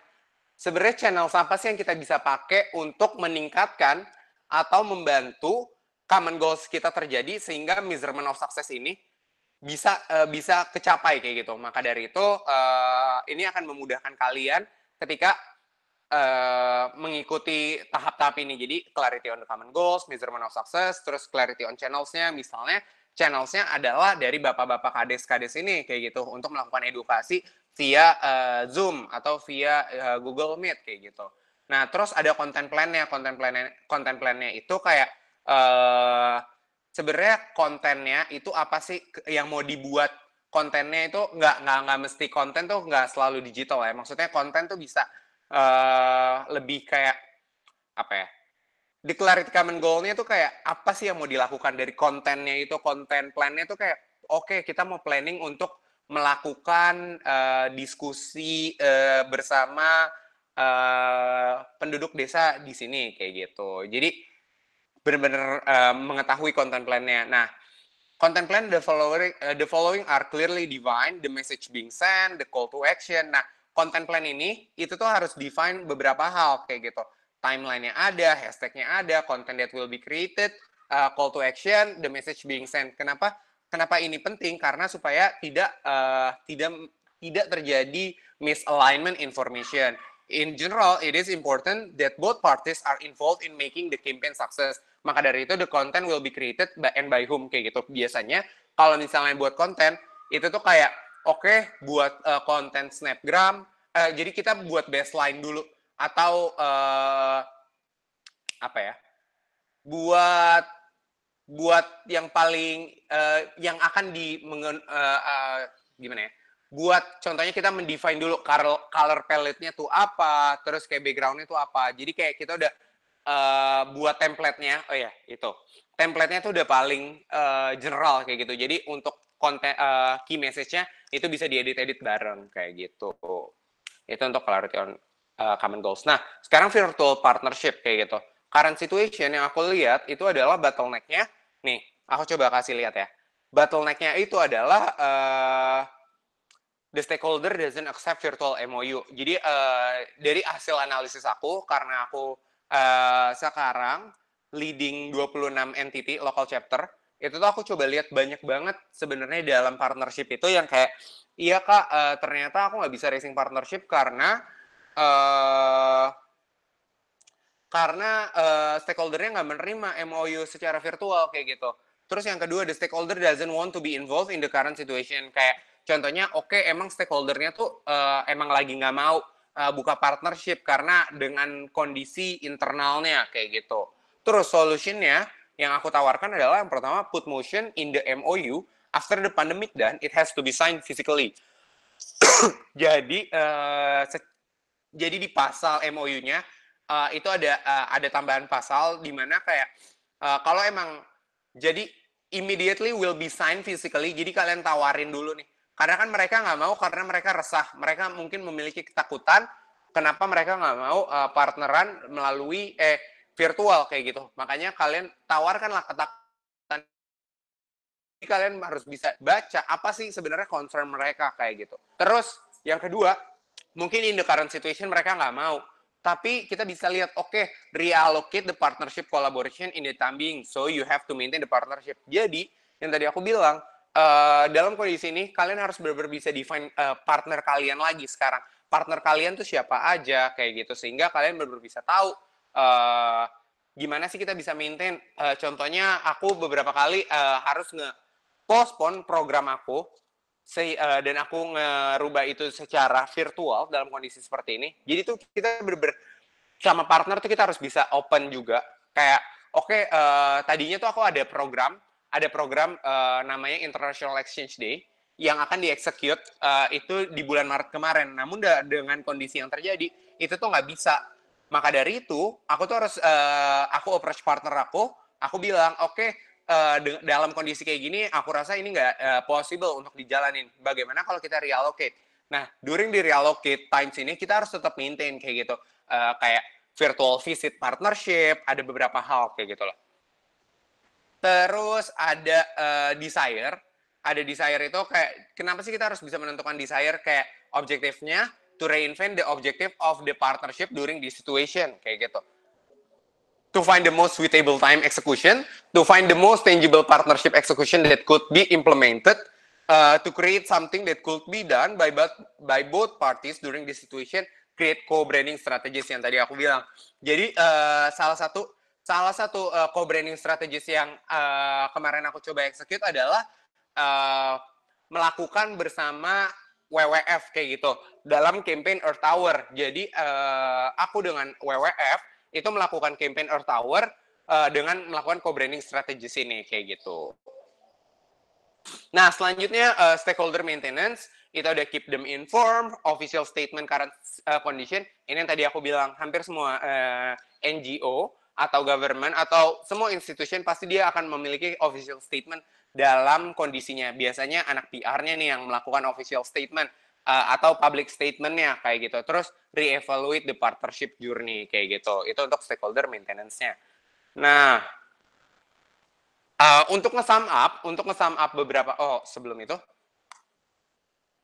sebenarnya channel apa sih yang kita bisa pakai untuk meningkatkan atau membantu common goals kita terjadi sehingga measurement of success ini bisa kecapai kayak gitu. Maka dari itu ini akan memudahkan kalian ketika mengikuti tahap-tahap ini. Jadi clarity on the common goals, measurement of success, terus clarity on channels-nya. Misalnya channels-nya adalah dari bapak-bapak kades-kades ini kayak gitu untuk melakukan edukasi via Zoom atau via Google Meet kayak gitu. Nah, terus ada content plan-nya. Content plan-nya itu kayak sebenarnya kontennya itu apa sih yang mau dibuat. Kontennya itu nggak mesti konten tuh nggak selalu digital ya. Maksudnya konten tuh bisa lebih kayak apa ya? Di clarity common goal-nya tuh kayak apa sih yang mau dilakukan dari kontennya itu, konten plan-nya tuh kayak oke, kita mau planning untuk melakukan diskusi bersama penduduk desa di sini kayak gitu. Jadi benar-benar mengetahui konten plan-nya. Nah, content plan the following are clearly defined, the message being sent, the call to action. Nah, content plan ini itu tuh harus define beberapa hal kayak gitu. Timeline-nya ada, hashtag-nya ada, content that will be created, call to action, the message being sent. Kenapa ini penting? Karena supaya tidak terjadi misalignment information. In general, it is important that both parties are involved in making the campaign success. Maka dari itu, the content will be created by whom kayak gitu. Biasanya, kalau misalnya buat konten, itu tuh kayak, oke, buat konten Snapgram, jadi kita buat baseline dulu. Atau, apa ya, buat yang paling, yang akan gimana ya, buat contohnya kita mendefine dulu color palette-nya tuh apa, terus kayak background-nya tuh apa. Jadi kayak kita udah buat template-nya, itu. Template-nya tuh udah paling general kayak gitu. Jadi untuk konten key message-nya itu bisa diedit-edit bareng kayak gitu. Itu untuk clarity on common goals. Nah, sekarang virtual partnership kayak gitu. Current situation yang aku lihat itu adalah bottleneck-nya. Nih, aku coba kasih lihat ya. Bottleneck-nya itu adalah the stakeholder doesn't accept virtual MOU. Jadi dari hasil analisis aku, karena aku sekarang leading 26 entity local chapter, itu tuh aku coba lihat banyak banget sebenarnya dalam partnership itu yang kayak, iya kak, ternyata aku nggak bisa racing partnership karena stakeholdernya nggak menerima MOU secara virtual kayak gitu. Terus yang kedua, the stakeholder doesn't want to be involved in the current situation. Kayak contohnya, emang stakeholdernya tuh emang lagi nggak mau buka partnership karena dengan kondisi internalnya kayak gitu. Terus solutionnya yang aku tawarkan adalah yang pertama, put motion in the MOU after the pandemic done, it has to be signed physically. Jadi di pasal MOU-nya itu ada tambahan pasal di mana kayak kalau emang jadi immediately will be signed physically, jadi kalian tawarin dulu nih, karena kan mereka nggak mau, karena mereka resah, mereka mungkin memiliki ketakutan kenapa mereka nggak mau partneran melalui virtual kayak gitu. Makanya kalian tawarkanlah ketakutan, jadi kalian harus bisa baca apa sih sebenarnya concern mereka kayak gitu. Terus yang kedua, mungkin in the current situation mereka nggak mau, tapi kita bisa lihat, reallocate the partnership collaboration in the time being, so you have to maintain the partnership. Jadi, yang tadi aku bilang, dalam kondisi ini, kalian harus benar-benar bisa define partner kalian lagi sekarang. Partner kalian tuh siapa aja, kayak gitu. Sehingga kalian benar-benar bisa tahu gimana sih kita bisa maintain. Contohnya, aku beberapa kali harus nge-postpone program aku, dan aku ngerubah itu secara virtual dalam kondisi seperti ini. Jadi tuh kita sama partner tuh kita harus bisa open juga. Kayak tadinya tuh aku ada program namanya International Exchange Day yang akan di-execute itu di bulan Maret kemarin. Namun dengan kondisi yang terjadi itu tuh nggak bisa. Maka dari itu aku tuh harus aku approach partner aku bilang dalam kondisi kayak gini, aku rasa ini nggak possible untuk dijalanin. Bagaimana kalau kita reallocate? Nah, during di reallocate times ini, kita harus tetap maintain kayak gitu. Kayak virtual visit partnership, ada beberapa hal kayak gitu loh. Terus ada desire. Ada desire itu kayak, kenapa sih kita harus bisa menentukan desire? Kayak objektifnya, to reinvent the objective of the partnership during this situation. Kayak gitu. To find the most suitable time execution, to find the most tangible partnership execution that could be implemented, to create something that could be done by both parties during this situation, create co-branding strategies yang tadi aku bilang. Jadi salah satu co-branding strategies yang kemarin aku coba execute adalah melakukan bersama WWF kayak gitu dalam campaign Earth Hour. Jadi aku dengan WWF itu melakukan campaign Earth Hour dengan melakukan co-branding strategies ini kayak gitu. Nah, selanjutnya stakeholder maintenance, itu ada keep them informed, official statement current condition. Ini yang tadi aku bilang, hampir semua NGO atau government atau semua institution pasti dia akan memiliki official statement dalam kondisinya. Biasanya anak PR-nya nih yang melakukan official statement atau public statement-nya kayak gitu. Terus re-evaluate the partnership journey kayak gitu. Itu untuk stakeholder maintenance-nya. Nah, untuk nge-sum up beberapa, sebelum itu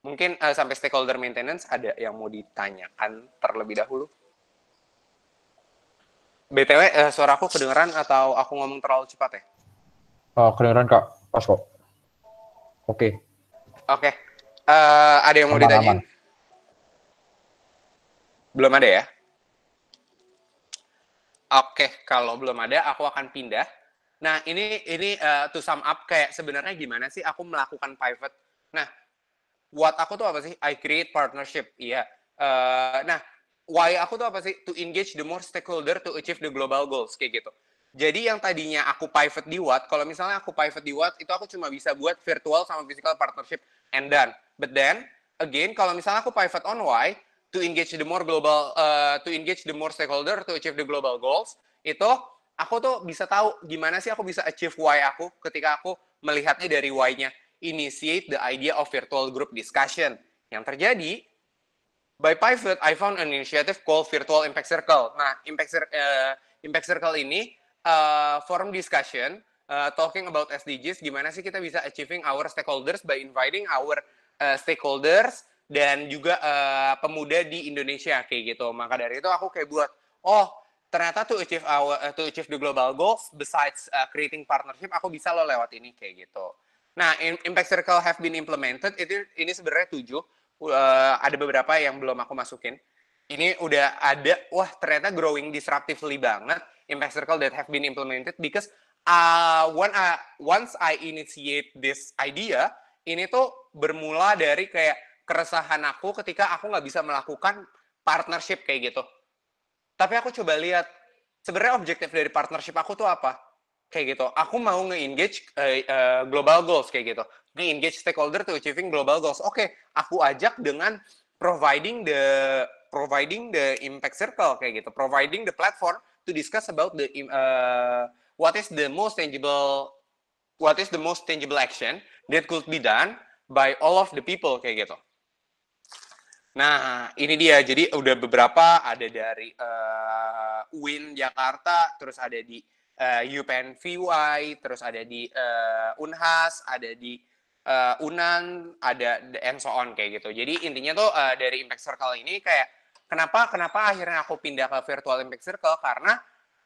mungkin sampai stakeholder maintenance ada yang mau ditanyakan terlebih dahulu. BTW, suaraku kedengeran atau aku ngomong terlalu cepat ya? Kedengeran Kak, pas kok. Oke. Ada yang mau ditanyain? Belum ada ya? Oke, kalau belum ada, aku akan pindah. Nah, ini to sum up kayak sebenarnya gimana sih aku melakukan pivot. Nah, what aku tuh apa sih? I create partnership, iya. Nah, why aku tuh apa sih? To engage the more stakeholder to achieve the global goals, kayak gitu. Jadi yang tadinya aku pivot di Watt, kalau misalnya aku pivot di Watt, itu aku cuma bisa buat virtual sama physical partnership and done. But then, again, kalau misalnya aku pivot on why, to engage the more global, to engage the more stakeholder to achieve the global goals, itu aku tuh bisa tahu gimana sih aku bisa achieve why aku ketika aku melihatnya dari why-nya. Initiate the idea of virtual group discussion. Yang terjadi, by pivot, I found an initiative called Virtual Impact Circle. Nah, Impact Circle ini forum discussion talking about SDGs, gimana sih kita bisa achieving our stakeholders by inviting our stakeholders dan juga pemuda di Indonesia kayak gitu. Maka dari itu aku kayak buat, ternyata to achieve the global goals besides creating partnership, aku bisa lo lewat ini kayak gitu. Nah, Impact Circle have been implemented. Ini sebenarnya 7. Ada beberapa yang belum aku masukin. Ini udah ada, ternyata growing disruptively banget. Impact Circle that have been implemented because once I initiate this idea, ini tuh bermula dari kayak keresahan aku ketika aku nggak bisa melakukan partnership kayak gitu. Tapi aku coba lihat, sebenarnya objektif dari partnership aku tuh apa? Kayak gitu. Aku mau nge-engage global goals kayak gitu. Nge-engage stakeholder to achieving global goals. Oke, aku ajak dengan providing the impact circle kayak gitu. Providing the platform to discuss about the what is the most tangible action that could be done by all of the people kayak gitu. Nah, ini dia. Jadi udah beberapa, ada dari UIN Jakarta, terus ada di UPN VY, terus ada di Unhas, ada di Unan, ada and so on kayak gitu. Jadi intinya tuh dari Impact Circle ini kayak kenapa akhirnya aku pindah ke Virtual Impact Circle, karena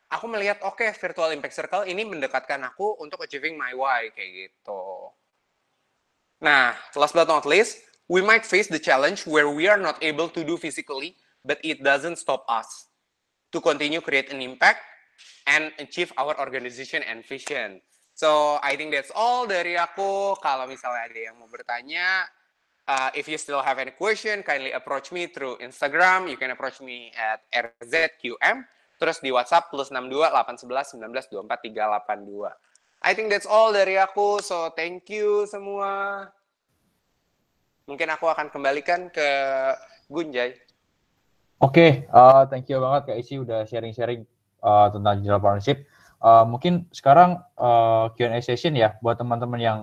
aku melihat Virtual Impact Circle ini mendekatkan aku untuk achieving my why kayak gitu. Nah, last but not least, we might face the challenge where we are not able to do physically, but it doesn't stop us to continue create an impact and achieve our organization and vision. So, I think that's all dari aku. Kalau misalnya ada yang mau bertanya, if you still have any question, kindly approach me through Instagram. You can approach me at RZQM. Terus di WhatsApp +62 811 19 24 382. I think that's all dari aku. So, thank you semua. Mungkin aku akan kembalikan ke Gunjay. Oke, thank you banget Kak Isi udah sharing-sharing tentang digital partnership. Mungkin sekarang Q&A session ya buat teman-teman yang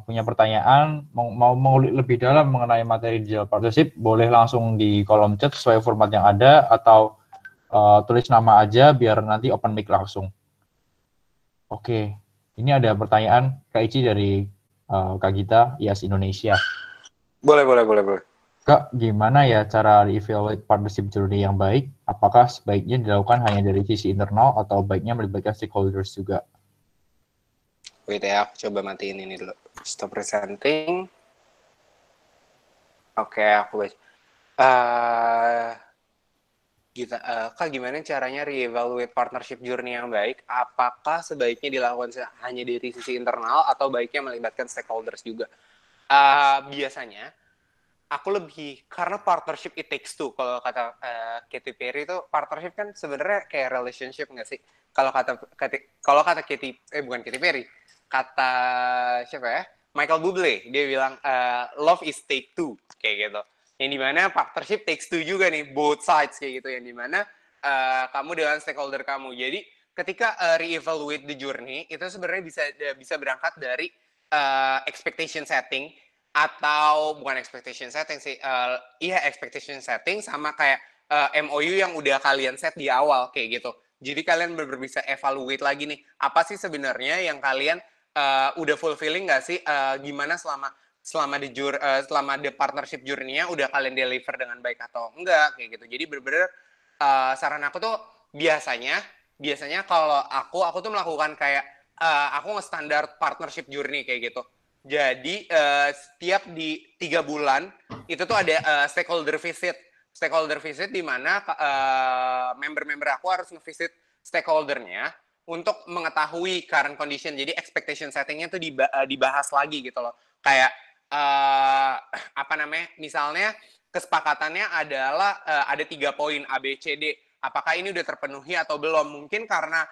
punya pertanyaan, mau mengulik lebih dalam mengenai materi digital partnership, boleh langsung di kolom chat sesuai format yang ada, atau tulis nama aja biar nanti open mic langsung. Oke, ini ada pertanyaan Kak Ici dari Kak Gita, IAS Indonesia. Boleh. Kak, gimana ya cara re-evaluate partnership journey yang baik? Apakah sebaiknya dilakukan hanya dari sisi internal atau baiknya melibatkan stakeholders juga? Wait ya, aku coba matiin ini dulu. Stop presenting. Oke, aku baca. Kak, gimana caranya re-evaluate partnership journey yang baik? Apakah sebaiknya dilakukan hanya dari sisi internal atau baiknya melibatkan stakeholders juga? Biasanya, aku lebih, karena partnership it takes two. Kalau kata Katy Perry itu, partnership kan sebenarnya kayak relationship nggak sih? Kalau kata bukan Katy Perry, kata siapa ya? Michael Bublé, dia bilang love is take two kayak gitu. Yang dimana partnership takes two juga nih, both sides kayak gitu. Yang dimana kamu dengan stakeholder kamu. Jadi ketika re-evaluate the journey, itu sebenarnya bisa berangkat dari expectation setting, atau bukan expectation setting sih, expectation setting sama kayak MOU yang udah kalian set di awal kayak gitu. Jadi kalian bisa evaluate lagi nih, apa sih sebenarnya yang kalian udah fulfilling nggak sih, gimana selama the partnership journey-nya udah kalian deliver dengan baik atau enggak kayak gitu. Jadi bener-bener saran aku tuh biasanya kalau aku tuh melakukan kayak aku nge-standard partnership journey kayak gitu. Jadi setiap di 3 bulan itu tuh ada stakeholder visit di mana member-member aku harus nge-visit stakeholdernya untuk mengetahui current condition. Jadi expectation setting-nya tuh dibahas lagi gitu loh. Kayak misalnya kesepakatannya adalah ada 3 poin A, B, C, D. Apakah ini udah terpenuhi atau belum? Mungkin karena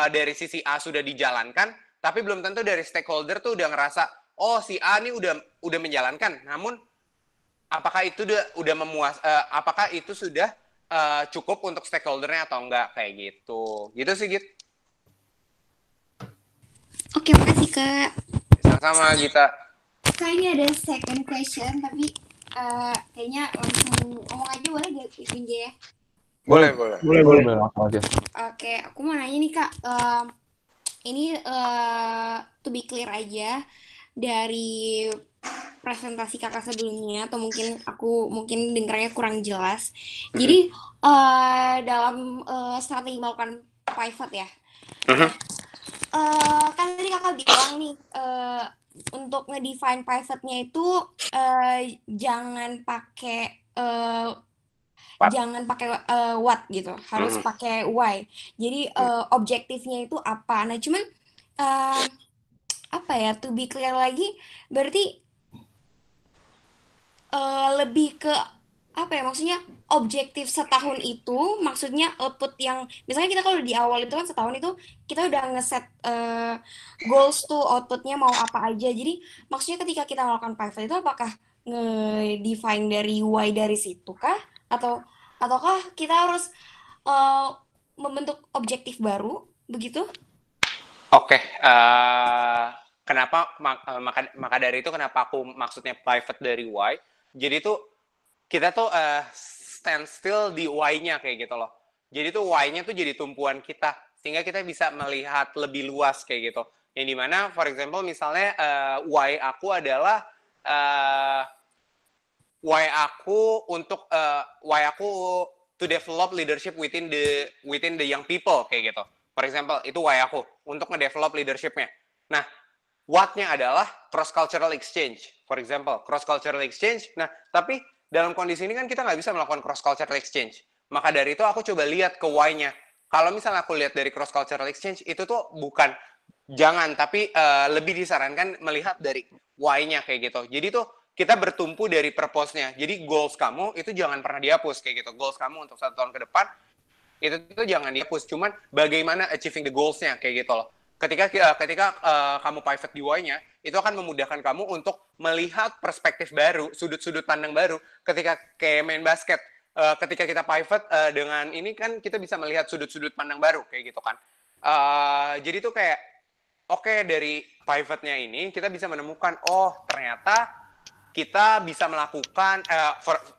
dari sisi A sudah dijalankan, tapi belum tentu dari stakeholder tuh udah ngerasa, oh si A ini udah menjalankan. Namun apakah itu udah apakah itu sudah cukup untuk stakeholdernya atau enggak kayak gitu sih Git. Oke, makasih Kak. Sama-sama Gita. Kak, ini ada second question, tapi kayaknya langsung ngomong aja boleh gak Gunjay ya? Boleh. Langsung aja. Oke, aku mau nanya nih Kak, ini to be clear aja dari presentasi kakak sebelumnya, atau mungkin dengarnya kurang jelas. Jadi dalam strategi melakukan pivot ya. Kan tadi kakak bilang nih untuk ngedefine pivotnya itu jangan pakai what gitu, harus pakai why. Jadi objektifnya itu apa? Nah cuman apa ya, to be clear lagi, berarti lebih ke apa ya, maksudnya objektif setahun itu maksudnya output yang misalnya kita kalau di awal itu kan setahun itu kita udah ngeset goals tuh, outputnya mau apa aja. Jadi maksudnya ketika kita melakukan pivot itu apakah nge-define dari why dari situ kah, ataukah kita harus membentuk objektif baru begitu? Oke, kenapa maka dari itu kenapa aku maksudnya pivot dari why. Jadi tuh kita tuh stand still di why-nya kayak gitu loh. Jadi tuh why-nya tuh jadi tumpuan kita sehingga kita bisa melihat lebih luas kayak gitu. Yang dimana, for example, misalnya why aku adalah why aku to develop leadership within the young people kayak gitu. For example, itu why aku untuk ngedevelop leadershipnya. Nah, what-nya adalah cross-cultural exchange. For example, cross-cultural exchange. Nah, tapi dalam kondisi ini kan kita nggak bisa melakukan cross-cultural exchange. Maka dari itu aku coba lihat ke why-nya. Kalau misalnya aku lihat dari cross-cultural exchange, itu tuh tapi lebih disarankan melihat dari why-nya kayak gitu. Jadi tuh kita bertumpu dari purpose-nya. Jadi goals kamu itu jangan pernah dihapus kayak gitu. Goals kamu untuk 1 tahun ke depan, itu tuh jangan dihapus. Cuman bagaimana achieving the goals-nya kayak gitu loh. Ketika kamu pivot di why-nya, itu akan memudahkan kamu untuk melihat perspektif baru, sudut-sudut pandang baru. Ketika kayak main basket, ketika kita pivot dengan ini kan kita bisa melihat sudut-sudut pandang baru kayak gitu kan. Jadi tuh kayak dari pivotnya ini kita bisa menemukan ternyata kita bisa melakukan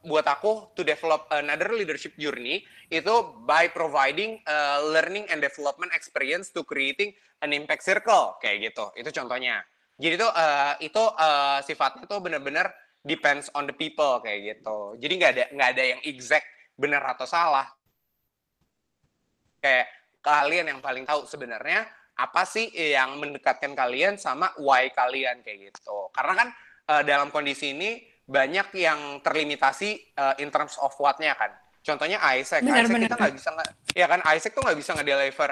buat aku to develop another leadership journey itu by providing learning and development experience to creating an impact circle kayak gitu. Itu contohnya. Jadi itu sifatnya tuh benar-benar depends on the people kayak gitu. Jadi nggak ada yang exact benar atau salah. Kayak kalian yang paling tahu sebenarnya apa sih yang mendekatkan kalian sama why kalian kayak gitu. Karena kan dalam kondisi ini banyak yang terlimitasi in terms of what-nya kan. Contohnya Isaac kita nggak bisa Isaac tuh nggak bisa ngedeliver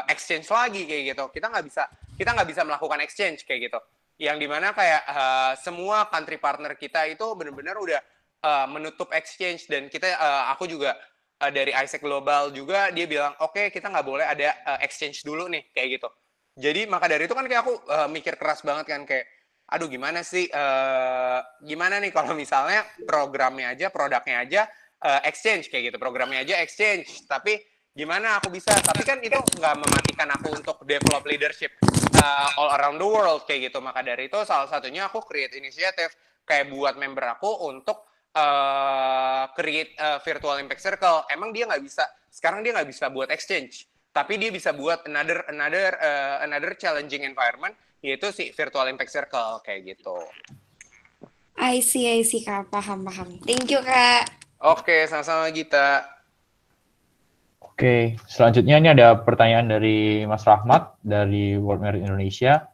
exchange lagi kayak gitu. Kita nggak bisa melakukan exchange kayak gitu. Yang dimana kayak semua country partner kita itu benar-benar udah menutup exchange, dan aku juga dari Isaac Global juga dia bilang oke, kita nggak boleh ada exchange dulu nih kayak gitu. Jadi maka dari itu kan kayak aku mikir keras banget kan, kayak aduh gimana nih kalau misalnya produknya aja exchange kayak gitu, programnya aja exchange, tapi gimana aku bisa, tapi kan itu nggak mematikan aku untuk develop leadership all around the world kayak gitu. Maka dari itu salah satunya aku create inisiatif kayak buat member aku untuk create virtual impact circle. Emang sekarang dia nggak bisa buat exchange, tapi dia bisa buat another challenging environment, yaitu si virtual impact circle kayak gitu. I see Kak, paham. Thank you Kak. Oke, sama-sama Gita. Oke, selanjutnya ini ada pertanyaan dari Mas Rahmat dari World Merit Indonesia.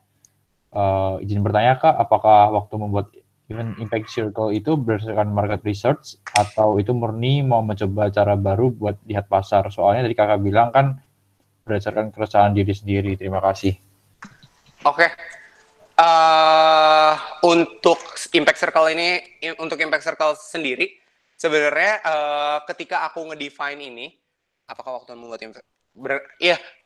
Izin bertanya Kak, apakah waktu membuat event impact circle itu berdasarkan market research atau itu murni mau mencoba cara baru buat lihat pasar? Soalnya tadi Kakak bilang kan berdasarkan keresahan diri sendiri. Terima kasih. Oke. Untuk impact circle sendiri, sebenarnya ketika aku ngedefine ini, apakah waktu membuat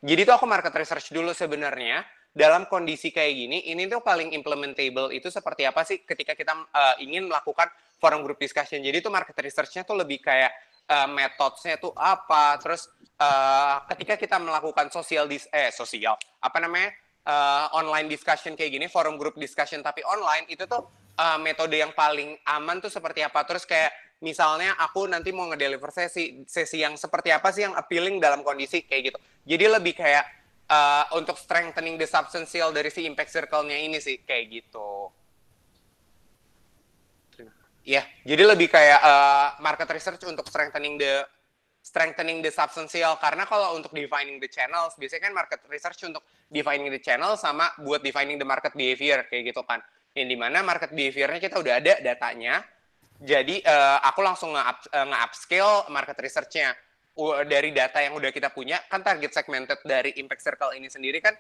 jadi itu aku market research dulu sebenarnya. dalam kondisi kayak gini, ini tuh paling implementable itu seperti apa sih ketika kita ingin melakukan forum group discussion. Jadi tuh market research-nya tuh lebih kayak metodenya tuh apa, terus ketika kita melakukan online discussion kayak gini, forum group discussion tapi online, itu tuh metode yang paling aman tuh seperti apa. Terus kayak misalnya aku nanti mau ngedeliver sesi yang seperti apa sih yang appealing dalam kondisi kayak gitu. Jadi lebih kayak untuk strengthening the substantial dari si impact circle-nya ini sih kayak gitu. Ya, jadi lebih kayak market research untuk strengthening the substantial, karena kalau untuk defining the channels biasanya kan market research untuk defining the channel sama buat defining the market behavior kayak gitu kan. Yang dimana market behavior-nya kita udah ada datanya. Jadi aku langsung nge-upscale market research-nya dari data yang udah kita punya. Kan target segmented dari impact circle ini sendiri kan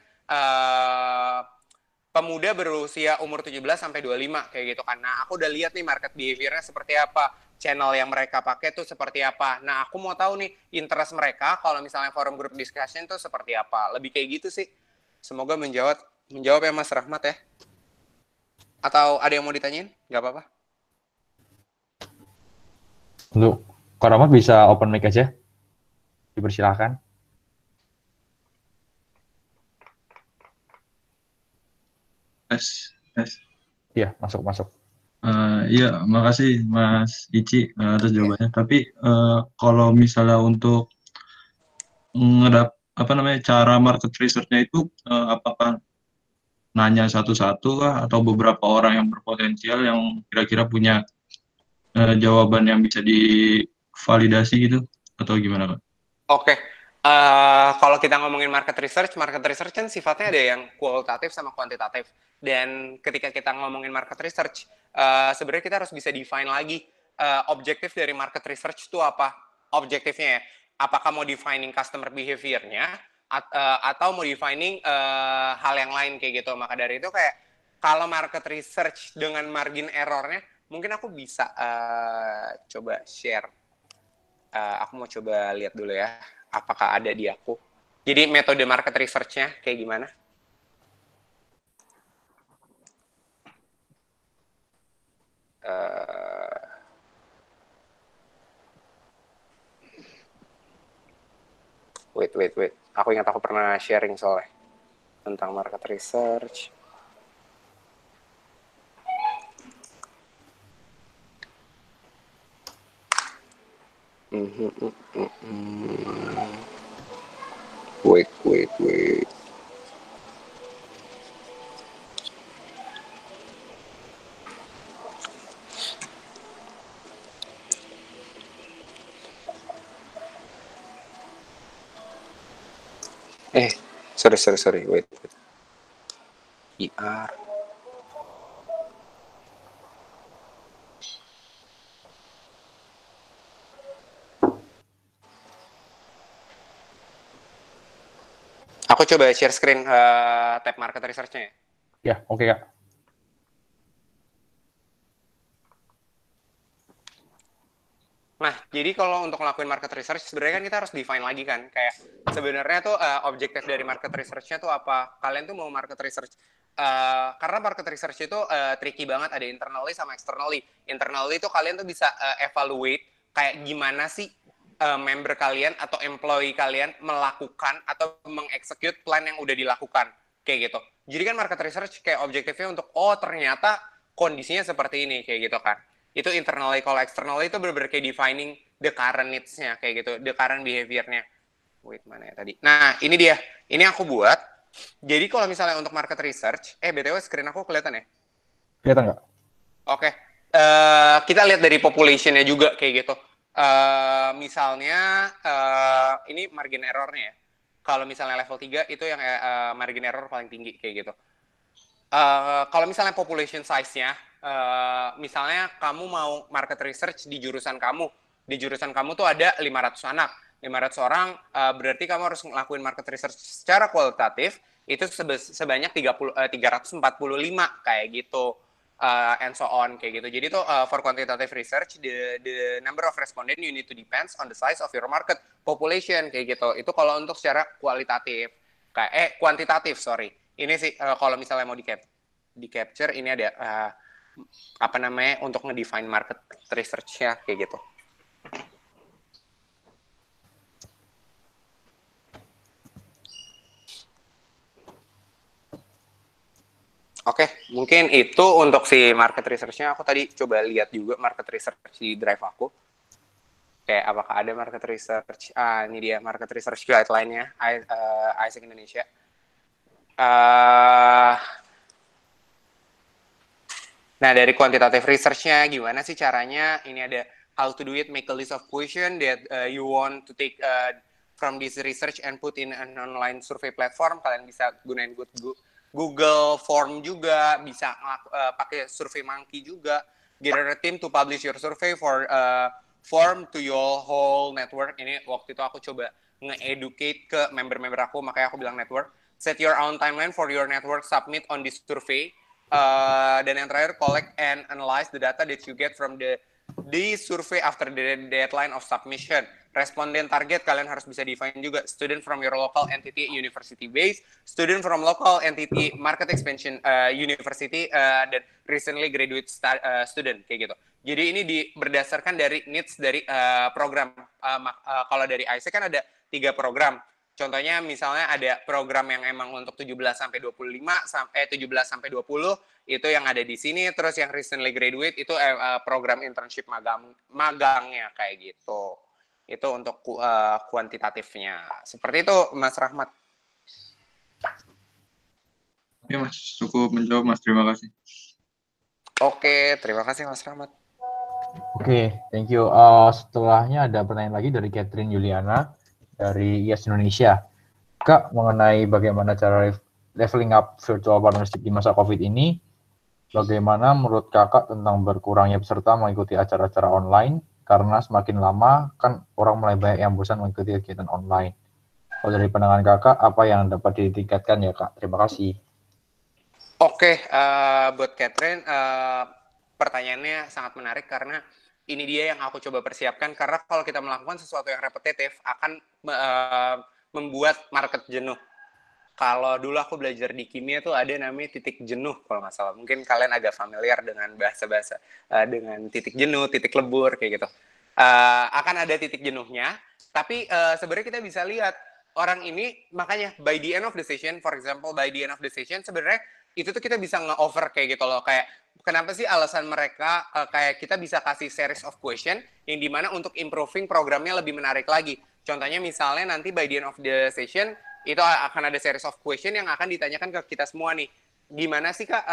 pemuda berusia umur 17 sampai 25 kayak gitu kan. Nah, aku udah lihat nih market behavior-nya seperti apa, channel yang mereka pakai tuh seperti apa. Nah, aku mau tahu nih interest mereka kalau misalnya forum group discussion tuh seperti apa. Lebih kayak gitu sih. Semoga menjawab ya Mas Rahmat ya. Atau ada yang mau ditanyain? Nggak apa-apa. Untuk Kak Rahmat bisa open mic aja. Dipersilahkan. Yes. Iya, masuk. Iya, makasih Mas Ici atas jawabannya. Tapi kalau misalnya untuk cara market research-nya itu apakah nanya satu-satu kah atau beberapa orang yang berpotensial yang kira-kira punya jawaban yang bisa divalidasi gitu atau gimana Pak? Oke. Kalau kita ngomongin market research kan sifatnya ada yang kualitatif sama kuantitatif. Dan ketika kita ngomongin market research, sebenarnya kita harus bisa define lagi objektif dari market research itu apa. Objektifnya ya, apakah mau defining customer behavior-nya atau mau defining hal yang lain kayak gitu. Maka dari itu kayak kalau market research dengan margin error-nya, mungkin aku bisa coba share. Aku mau coba lihat dulu ya, apakah ada di aku. Jadi metode market research-nya kayak gimana? Wait. Aku ingat aku pernah sharing soalnya tentang market research. Wait. Sorry. Wait. ER. Aku coba share screen tab market research-nya ya. Ya, oke Kak. Nah, jadi kalau untuk ngelakuin market research, sebenarnya kan kita harus define lagi kan. Kayak sebenarnya tuh objektif dari market research-nya tuh apa. Kalian tuh mau market research. Karena market research itu tricky banget, ada internally sama externally. Internally tuh kalian tuh bisa evaluate kayak gimana sih member kalian atau employee kalian melakukan atau mengexecute plan yang udah dilakukan. Kayak gitu. Jadi kan market research kayak objektifnya untuk, ternyata kondisinya seperti ini, kayak gitu kan. Itu internally. Kalau externally itu benar-benar kayak defining the current needs-nya, kayak gitu, the current behavior-nya. Wait, mana ya tadi? Nah, ini dia. Ini aku buat. Jadi kalau misalnya untuk market research, BTW screen aku kelihatan ya? Kelihatan nggak? Oke. Kita lihat dari population-nya juga, kayak gitu. Misalnya, ini margin error-nya ya. Kalau misalnya level 3, itu yang margin error paling tinggi, kayak gitu. Kalau misalnya population size-nya, misalnya kamu mau market research di jurusan kamu tuh ada 500 anak, 500 orang, berarti kamu harus ngelakuin market research secara kualitatif, itu sebanyak 345 kayak gitu, and so on, kayak gitu. Jadi tuh for quantitative research, the number of respondent you need to depends on the size of your market population, kayak gitu. Itu kalau untuk secara kualitatif, kuantitatif, sorry. Ini sih kalau misalnya mau di capture ini ada apa namanya untuk ngedefine market research-nya kayak gitu. Oke, mungkin itu untuk si market research-nya. Aku tadi coba lihat juga market research di drive aku. Kayak apakah ada market research? Ini dia market research guideline-nya ISEC Indonesia. Nah, dari quantitative research-nya gimana sih caranya? Ini ada how to do it, make a list of question that you want to take from this research and put in an online survey platform. Kalian bisa gunain Google Form juga, bisa pakai SurveyMonkey juga. Gather a team to publish your survey for form to your whole network. Ini waktu itu aku coba nge-educate ke member-member aku, makanya aku bilang network. Set your own timeline for your network, submit on this survey. Dan yang terakhir, collect and analyze the data that you get from the survey after the deadline of submission. Responden target kalian harus bisa define juga. Student from your local entity university base, student from local entity market expansion university, dan recently graduate student kayak gitu. Jadi ini berdasarkan dari needs dari program. Kalau dari ISEC kan ada 3 program. Contohnya misalnya ada program yang emang untuk 17 sampai 25 17 sampai 20 itu yang ada di sini, terus yang recently graduate itu program internship magangnya kayak gitu. Itu untuk kuantitatifnya. Seperti itu Mas Rahmat. Oke Mas, cukup menjawab Mas, terima kasih. Oke, terima kasih Mas Rahmat. Oke, thank you. Setelahnya ada pertanyaan lagi dari Catherine Juliana dari IAS Indonesia. Kak, mengenai bagaimana cara leveling up virtual partnership di masa COVID ini, bagaimana menurut kakak tentang berkurangnya peserta mengikuti acara-acara online? Karena semakin lama kan orang mulai banyak yang bosan mengikuti kegiatan online. Kalau dari pandangan kakak, apa yang dapat ditingkatkan ya kak? Terima kasih. Oke, buat Catherine, pertanyaannya sangat menarik karena ini dia yang aku coba persiapkan. Karena kalau kita melakukan sesuatu yang repetitif akan membuat market jenuh. Kalau dulu aku belajar di kimia tuh ada namanya titik jenuh kalau nggak salah. Mungkin kalian agak familiar dengan bahasa-bahasa dengan titik jenuh, titik lebur kayak gitu. Akan ada titik jenuhnya, tapi sebenarnya kita bisa lihat orang ini, makanya by the end of the session, for example by the end of the session sebenarnya itu tuh kita bisa nge-offer kayak gitu loh, kayak kenapa sih alasan mereka kayak kita bisa kasih series of question yang dimana untuk improving programnya lebih menarik lagi. Contohnya misalnya nanti by the end of the session itu akan ada series of question yang akan ditanyakan ke kita semua nih. Gimana sih Kak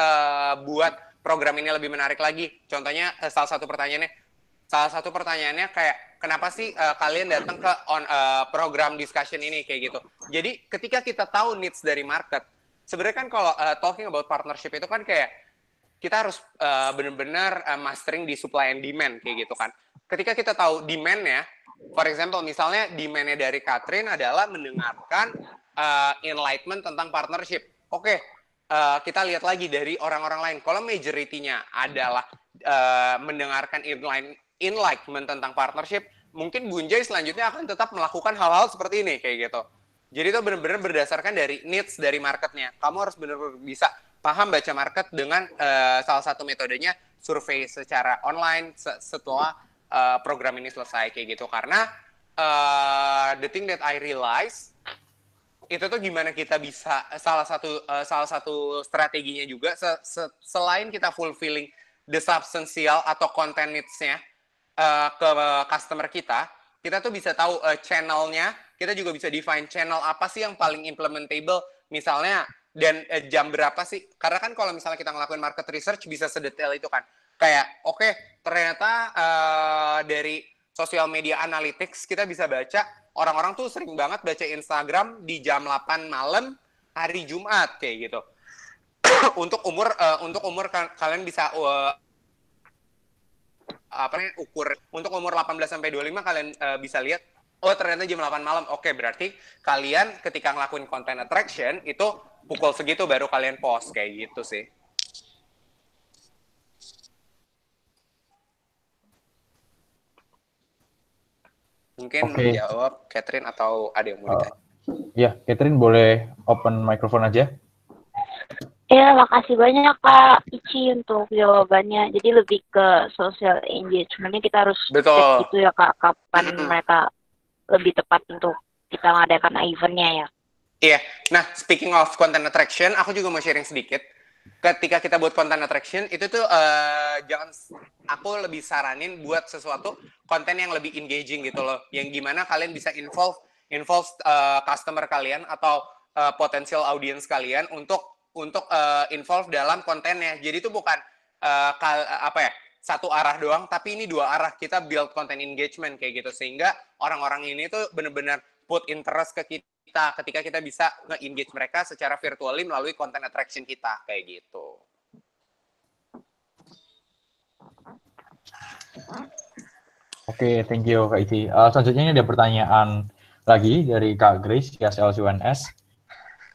buat program ini lebih menarik lagi? Contohnya salah satu pertanyaannya kayak kenapa sih kalian datang ke program discussion ini kayak gitu. Jadi ketika kita tahu needs dari market, sebenarnya kan kalau talking about partnership itu kan kayak kita harus benar-benar mastering di supply and demand kayak gitu kan. Ketika kita tahu demand-nya, for example misalnya demand-nya dari Catherine adalah mendengarkan enlightenment tentang partnership. Oke, kita lihat lagi dari orang-orang lain. Kalau majority-nya adalah mendengarkan enlightenment tentang partnership, mungkin Bunjay selanjutnya akan tetap melakukan hal-hal seperti ini kayak gitu. Jadi itu benar-benar berdasarkan dari needs dari marketnya. Kamu harus benar-benar bisa paham baca market dengan salah satu metodenya survei secara online setelah program ini selesai kayak gitu. Karena the thing that I realize itu tuh gimana kita bisa salah satu strateginya juga selain kita fulfilling the substantial atau content needs-nya ke customer kita tuh bisa tahu channel-nya, kita juga bisa define channel apa sih yang paling implementable misalnya dan jam berapa sih, karena kan kalau misalnya kita ngelakuin market research bisa sedetail itu kan, kayak oke, ternyata dari social media analytics kita bisa baca orang-orang tuh sering banget baca Instagram di jam 8 malam hari Jumat kayak gitu. Untuk umur kalian bisa ukur untuk umur 18 sampai 25 kalian bisa lihat oh ternyata jam 8 malam. Oke, berarti kalian ketika ngelakuin content attraction itu pukul segitu baru kalian post kayak gitu sih. Mungkin menjawab Catherine atau ada yang mau ditanya? Ya, Catherine boleh open microphone aja. Ya, makasih banyak Kak Ici untuk jawabannya. Jadi lebih ke social engagement-nya kita harus cek Betul. gitu ya Kak, kapan mereka lebih tepat untuk kita mengadakan event-nya ya. Iya. Nah, speaking of content attraction, aku juga mau sharing sedikit. Ketika kita buat content attraction, itu tuh aku lebih saranin buat sesuatu konten yang lebih engaging gitu loh. Yang gimana kalian bisa involve customer kalian atau potensial audience kalian untuk involve dalam kontennya. Jadi itu bukan satu arah doang, tapi ini dua arah. Kita build content engagement kayak gitu, sehingga orang-orang ini tuh benar-benar put interest ke kita ketika kita bisa nge-engage mereka secara virtually melalui content attraction kita kayak gitu. Oke, thank you Kak Iti. Selanjutnya ini ada pertanyaan lagi dari Kak Grace, KSL UNS.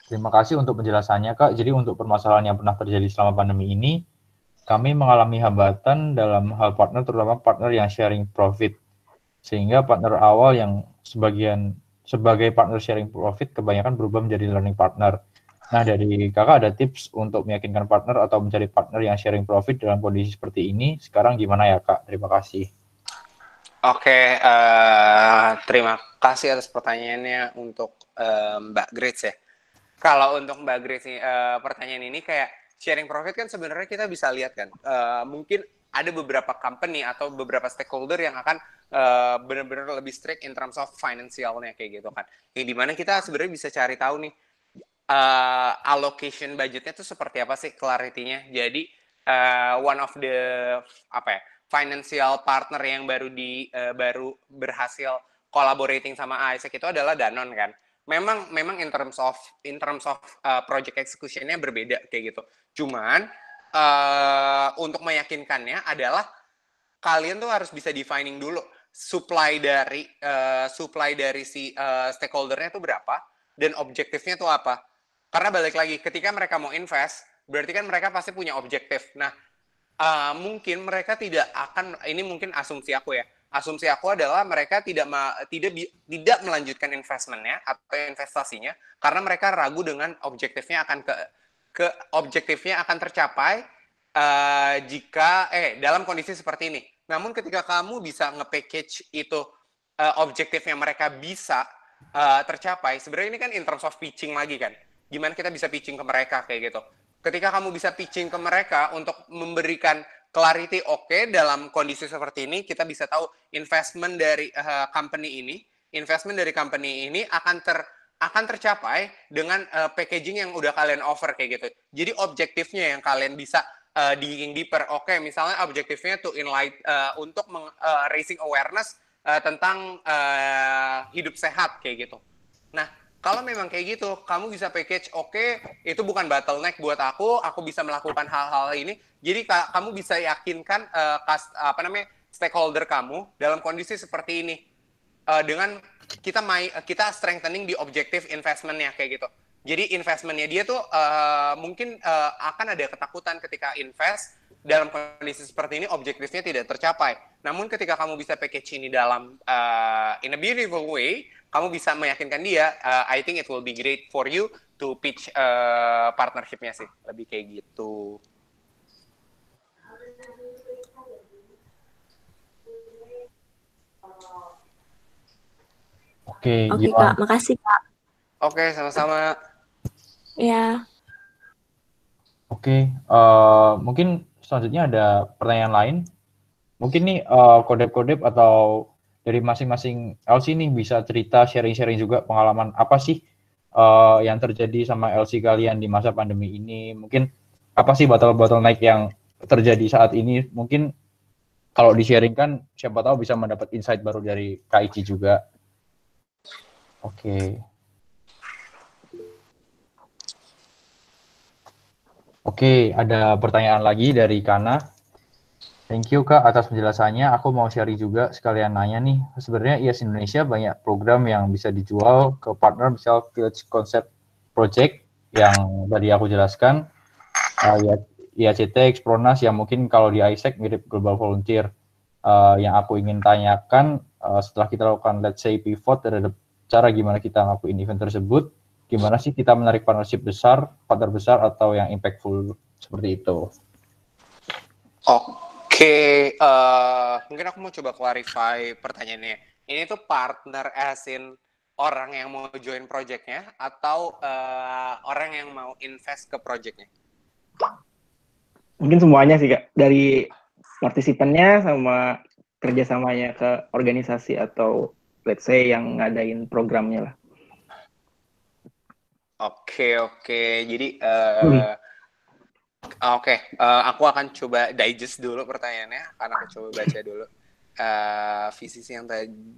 Terima kasih untuk penjelasannya Kak. Jadi untuk permasalahan yang pernah terjadi selama pandemi ini, kami mengalami hambatan dalam hal partner, terutama partner yang sharing profit. Sehingga partner awal yang sebagai partner sharing profit kebanyakan berubah menjadi learning partner. Nah, dari Kakak ada tips untuk meyakinkan partner atau mencari partner yang sharing profit dalam kondisi seperti ini? Sekarang gimana ya Kak? Terima kasih. Oke, terima kasih atas pertanyaannya untuk Mbak Grace ya. Kalau untuk Mbak Grace nih, pertanyaan ini kayak sharing profit kan sebenarnya kita bisa lihat kan, mungkin ada beberapa company atau beberapa stakeholder yang akan benar-benar lebih strict in terms of financialnya kayak gitu kan. Yang dimana kita sebenarnya bisa cari tahu nih allocation budgetnya itu seperti apa sih, clarity-nya. Jadi one of the financial partner yang baru berhasil collaborating sama AIESEC itu adalah Danone kan. Memang in terms of project execution-nya berbeda kayak gitu. Cuman untuk meyakinkannya adalah kalian tuh harus bisa defining dulu supply dari si stakeholder-nya tuh berapa dan objektifnya tuh apa. Karena balik lagi, ketika mereka mau invest, berarti kan mereka pasti punya objektif. Nah, mungkin mereka tidak akan, ini mungkin asumsi aku ya. Asumsi aku adalah mereka tidak melanjutkan investmentnya atau investasinya karena mereka ragu dengan objektifnya akan objektifnya akan tercapai jika dalam kondisi seperti ini. Namun ketika kamu bisa nge-package itu objektifnya mereka bisa tercapai, sebenarnya ini kan in terms of pitching lagi kan. Gimana kita bisa pitching ke mereka kayak gitu. Ketika kamu bisa pitching ke mereka untuk memberikan clarity, oke, dalam kondisi seperti ini kita bisa tahu investment dari company ini akan tercapai dengan packaging yang udah kalian offer kayak gitu. Jadi objektifnya yang kalian bisa digging deeper. Oke, misalnya objektifnya to untuk raising awareness tentang hidup sehat kayak gitu. Nah, kalau memang kayak gitu, kamu bisa package, oke, itu bukan bottleneck buat aku bisa melakukan hal-hal ini. Jadi kamu bisa yakinkan stakeholder kamu dalam kondisi seperti ini dengan kita strengthening di objektif investment-nya kayak gitu. Jadi investment-nya dia tuh mungkin akan ada ketakutan ketika invest dalam kondisi seperti ini, objektifnya tidak tercapai. Namun ketika kamu bisa package ini dalam in a beautiful way, kamu bisa meyakinkan dia, I think it will be great for you to pitch partnership-nya sih. Lebih kayak gitu. Oke, Kak, makasih Kak. Oke, sama-sama. Ya. Oke, mungkin selanjutnya ada pertanyaan lain. Mungkin nih kodep-kodep atau dari masing-masing LC nih bisa cerita sharing-sharing juga pengalaman apa sih yang terjadi sama LC kalian di masa pandemi ini. Mungkin apa sih bottleneck yang terjadi saat ini. Mungkin kalau di-sharingkan siapa tahu bisa mendapat insight baru dari Kak Ici juga. Oke. Oke, ada pertanyaan lagi dari Kana. Thank you Kak atas penjelasannya. Aku mau sharing juga sekalian nanya nih. Sebenarnya IAS Indonesia banyak program yang bisa dijual ke partner, misal Village Concept Project yang tadi aku jelaskan. IACT, Expronas yang mungkin kalau di AIESEC mirip Global Volunteer. Yang aku ingin tanyakan setelah kita lakukan let's say pivot terhadap cara gimana kita ngelakuin event tersebut, gimana sih kita menarik partnership besar, partner besar atau yang impactful seperti itu. Oke, mungkin aku mau coba clarify pertanyaannya. Ini tuh partner as in orang yang mau join project-nya atau orang yang mau invest ke project-nya? Mungkin semuanya sih Kak, dari partisipannya sama kerjasamanya ke organisasi atau let's say yang ngadain programnya lah. Oke. Jadi aku akan coba digest dulu pertanyaannya, karena aku coba baca dulu visi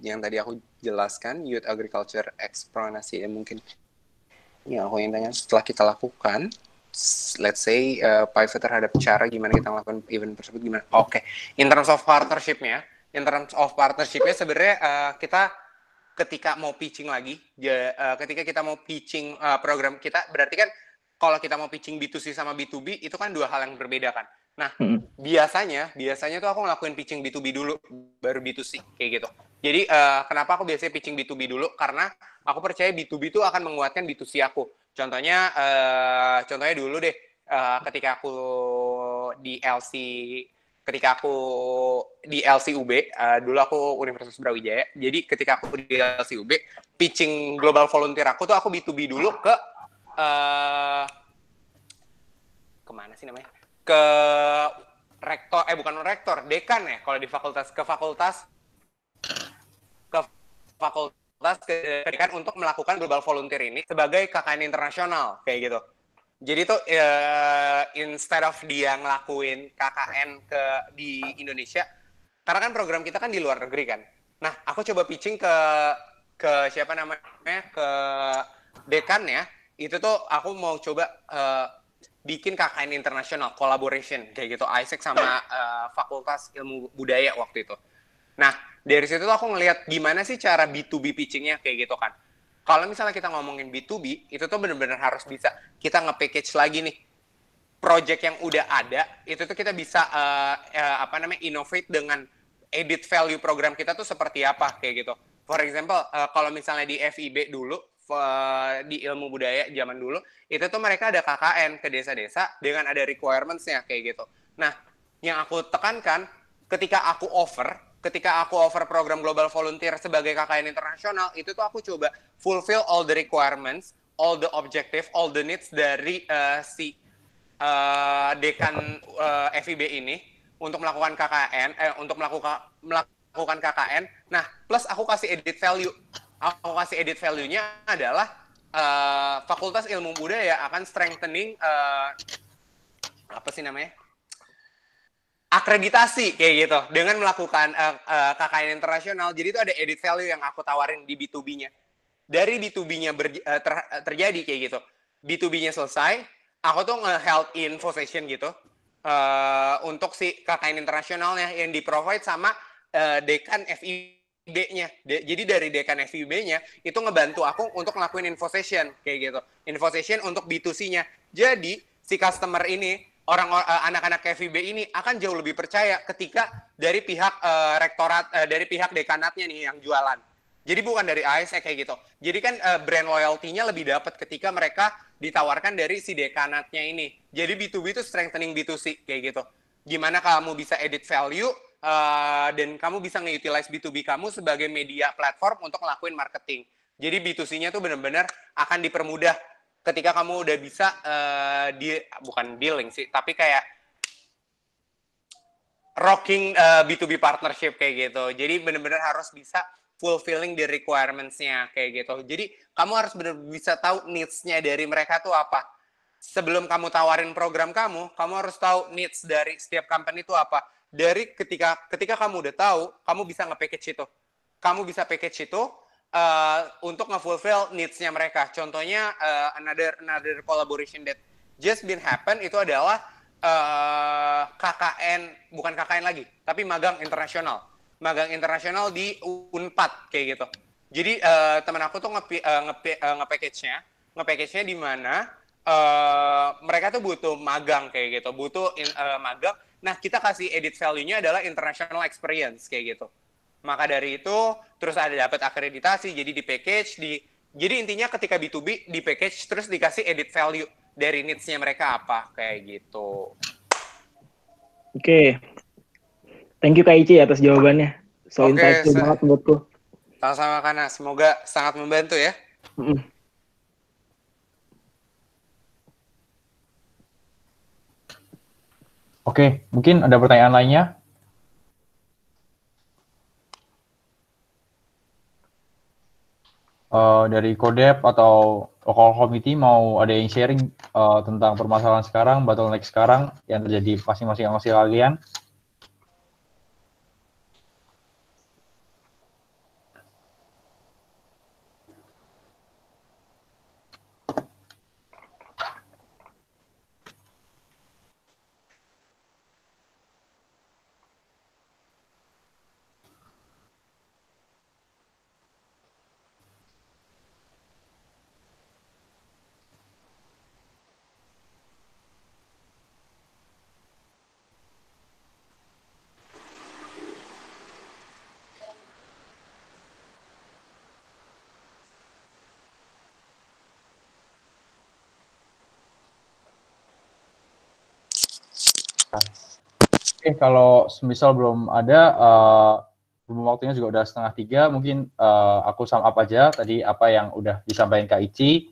yang tadi aku jelaskan, Youth Agriculture Exploration, mungkin ya aku yang tanya setelah kita lakukan, let's say pivot terhadap cara gimana kita melakukan event tersebut gimana. Oke. In terms of partnership-nya sebenarnya kita ketika mau pitching lagi, ketika kita mau pitching program kita, berarti kan kalau kita mau pitching B2C sama B2B itu kan dua hal yang berbeda kan. Nah, biasanya tuh aku ngelakuin pitching B2B dulu, baru B2C kayak gitu. Jadi kenapa aku biasanya pitching B2B dulu? Karena aku percaya B2B itu akan menguatkan B2C aku. Contohnya dulu deh, ketika aku di LCUB, dulu aku Universitas Brawijaya. Jadi ketika aku di LCUB, pitching global volunteer aku tuh aku B2B dulu ke kemana sih namanya? Ke rektor, bukan rektor, dekan ya. Kalau di fakultas ke dekan untuk melakukan global volunteer ini sebagai KKN internasional kayak gitu. Jadi tuh instead of dia ngelakuin KKN di Indonesia, karena kan program kita kan di luar negeri kan. Nah, aku coba pitching ke siapa namanya, ke dekan ya. Itu tuh aku mau coba bikin KKN internasional collaboration kayak gitu, Isaac sama Fakultas Ilmu Budaya waktu itu. Nah, dari situ tuh aku ngelihat gimana sih cara B2B pitching-nya kayak gitu kan. Kalau misalnya kita ngomongin B2B, itu tuh benar-benar harus bisa kita nge-package lagi nih. Project yang udah ada, itu tuh kita bisa innovate dengan edit value program kita tuh seperti apa kayak gitu. For example, kalau misalnya di FIB dulu, di ilmu budaya zaman dulu, itu tuh mereka ada KKN ke desa-desa dengan ada requirements-nya kayak gitu. Nah, yang aku tekankan ketika aku offer program global volunteer sebagai KKN internasional, itu tuh aku coba fulfill all the requirements, all the objective, all the needs dari si dekan FIB ini untuk melakukan KKN, untuk melakukan KKN. Nah, plus aku kasih edit value. Aku kasih edit value-nya adalah Fakultas Ilmu Budaya akan strengthening akreditasi kayak gitu dengan melakukan KKN internasional. Jadi itu ada edit value yang aku tawarin di B2B-nya. Dari B2B-nya terjadi kayak gitu. B2B-nya selesai, aku tuh nge-held info session gitu untuk si KKN internasionalnya yang di-provide sama dekan FIB-nya. Jadi dari dekan FIB-nya itu ngebantu aku untuk ngelakuin info session kayak gitu. Info session untuk B2C-nya. Jadi si customer ini, anak-anak FIB ini akan jauh lebih percaya ketika dari pihak rektorat, dari pihak dekanatnya nih yang jualan. Jadi bukan dari ASE kayak gitu. Jadi kan brand loyalty-nya lebih dapat ketika mereka ditawarkan dari si dekanatnya ini. Jadi B2B itu strengthening B2C kayak gitu. Gimana kamu bisa edit value dan kamu bisa nge-utilize B2B kamu sebagai media platform untuk ngelakuin marketing. Jadi B2C-nya tuh benar-benar akan dipermudah ketika kamu udah bisa bukan dealing sih, tapi kayak rocking B2B partnership kayak gitu. Jadi benar-benar harus bisa fulfilling the requirements-nya kayak gitu. Jadi kamu harus benar-benar bisa tahu needs-nya dari mereka tuh apa. Sebelum kamu tawarin program kamu harus tahu needs dari setiap company itu apa. Dari ketika kamu udah tahu, kamu bisa nge-package itu. Kamu bisa package itu untuk nge-fulfill needs-nya mereka. Contohnya another collaboration that just been happen itu adalah KKN, bukan KKN lagi, tapi magang internasional. Magang internasional di Unpad kayak gitu. Jadi teman aku tuh nge-package-nya di mana mereka tuh butuh magang kayak gitu, butuh magang. Nah, kita kasih edit value-nya adalah international experience kayak gitu. Maka dari itu terus ada dapat akreditasi, jadi di package, Jadi intinya ketika B2B di package terus dikasih edit value dari needs-nya mereka apa kayak gitu. Oke. Thank you Kak Ici atas jawabannya. So Oke, insightful banget menurutku. sama-sama Kana. Semoga sangat membantu ya. Mm-mm. Oke, mungkin ada pertanyaan lainnya? Dari Kodep atau local committee mau ada yang sharing tentang permasalahan sekarang, bottleneck sekarang yang terjadi masing-masing angkasa kalian? Oke, kalau semisal belum ada, belum waktunya juga udah 2:30, mungkin aku sum up aja tadi apa yang udah disampaikan Kak Ici.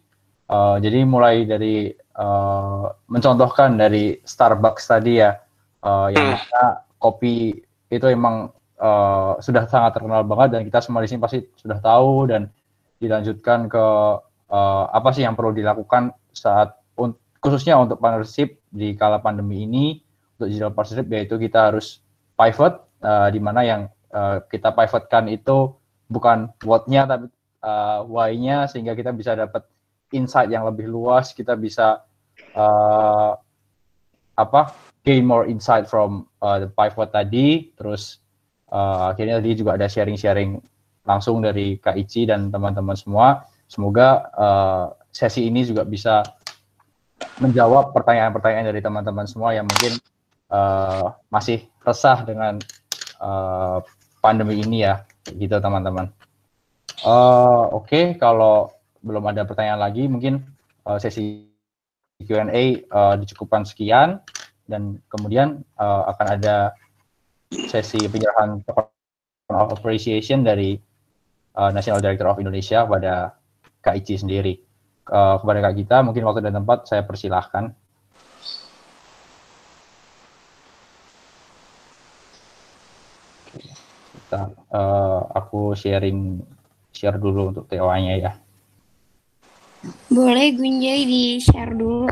Jadi mulai dari mencontohkan dari Starbucks tadi ya, yang mana kopi itu emang sudah sangat terkenal banget dan kita semua di sini pasti sudah tahu, dan dilanjutkan ke apa sih yang perlu dilakukan saat khususnya untuk partnership di kala pandemi ini. Untuk digital partnership yaitu kita harus pivot, di mana yang kita pivotkan itu bukan what-nya tapi why-nya, sehingga kita bisa dapat insight yang lebih luas, kita bisa gain more insight from the pivot tadi. Terus akhirnya tadi juga ada sharing-sharing langsung dari Kak Ici dan teman-teman semua. Semoga sesi ini juga bisa menjawab pertanyaan-pertanyaan dari teman-teman semua yang mungkin masih resah dengan pandemi ini ya, gitu teman-teman. Oke, kalau belum ada pertanyaan lagi, mungkin sesi Q&A dicukupkan sekian, dan kemudian akan ada sesi penyerahan token of appreciation dari National Director of Indonesia kepada Kak Ici sendiri. Kepada Kak Gita, mungkin waktu dan tempat saya persilahkan. Aku share dulu untuk TOA-nya ya. Boleh Gunjay di-share dulu.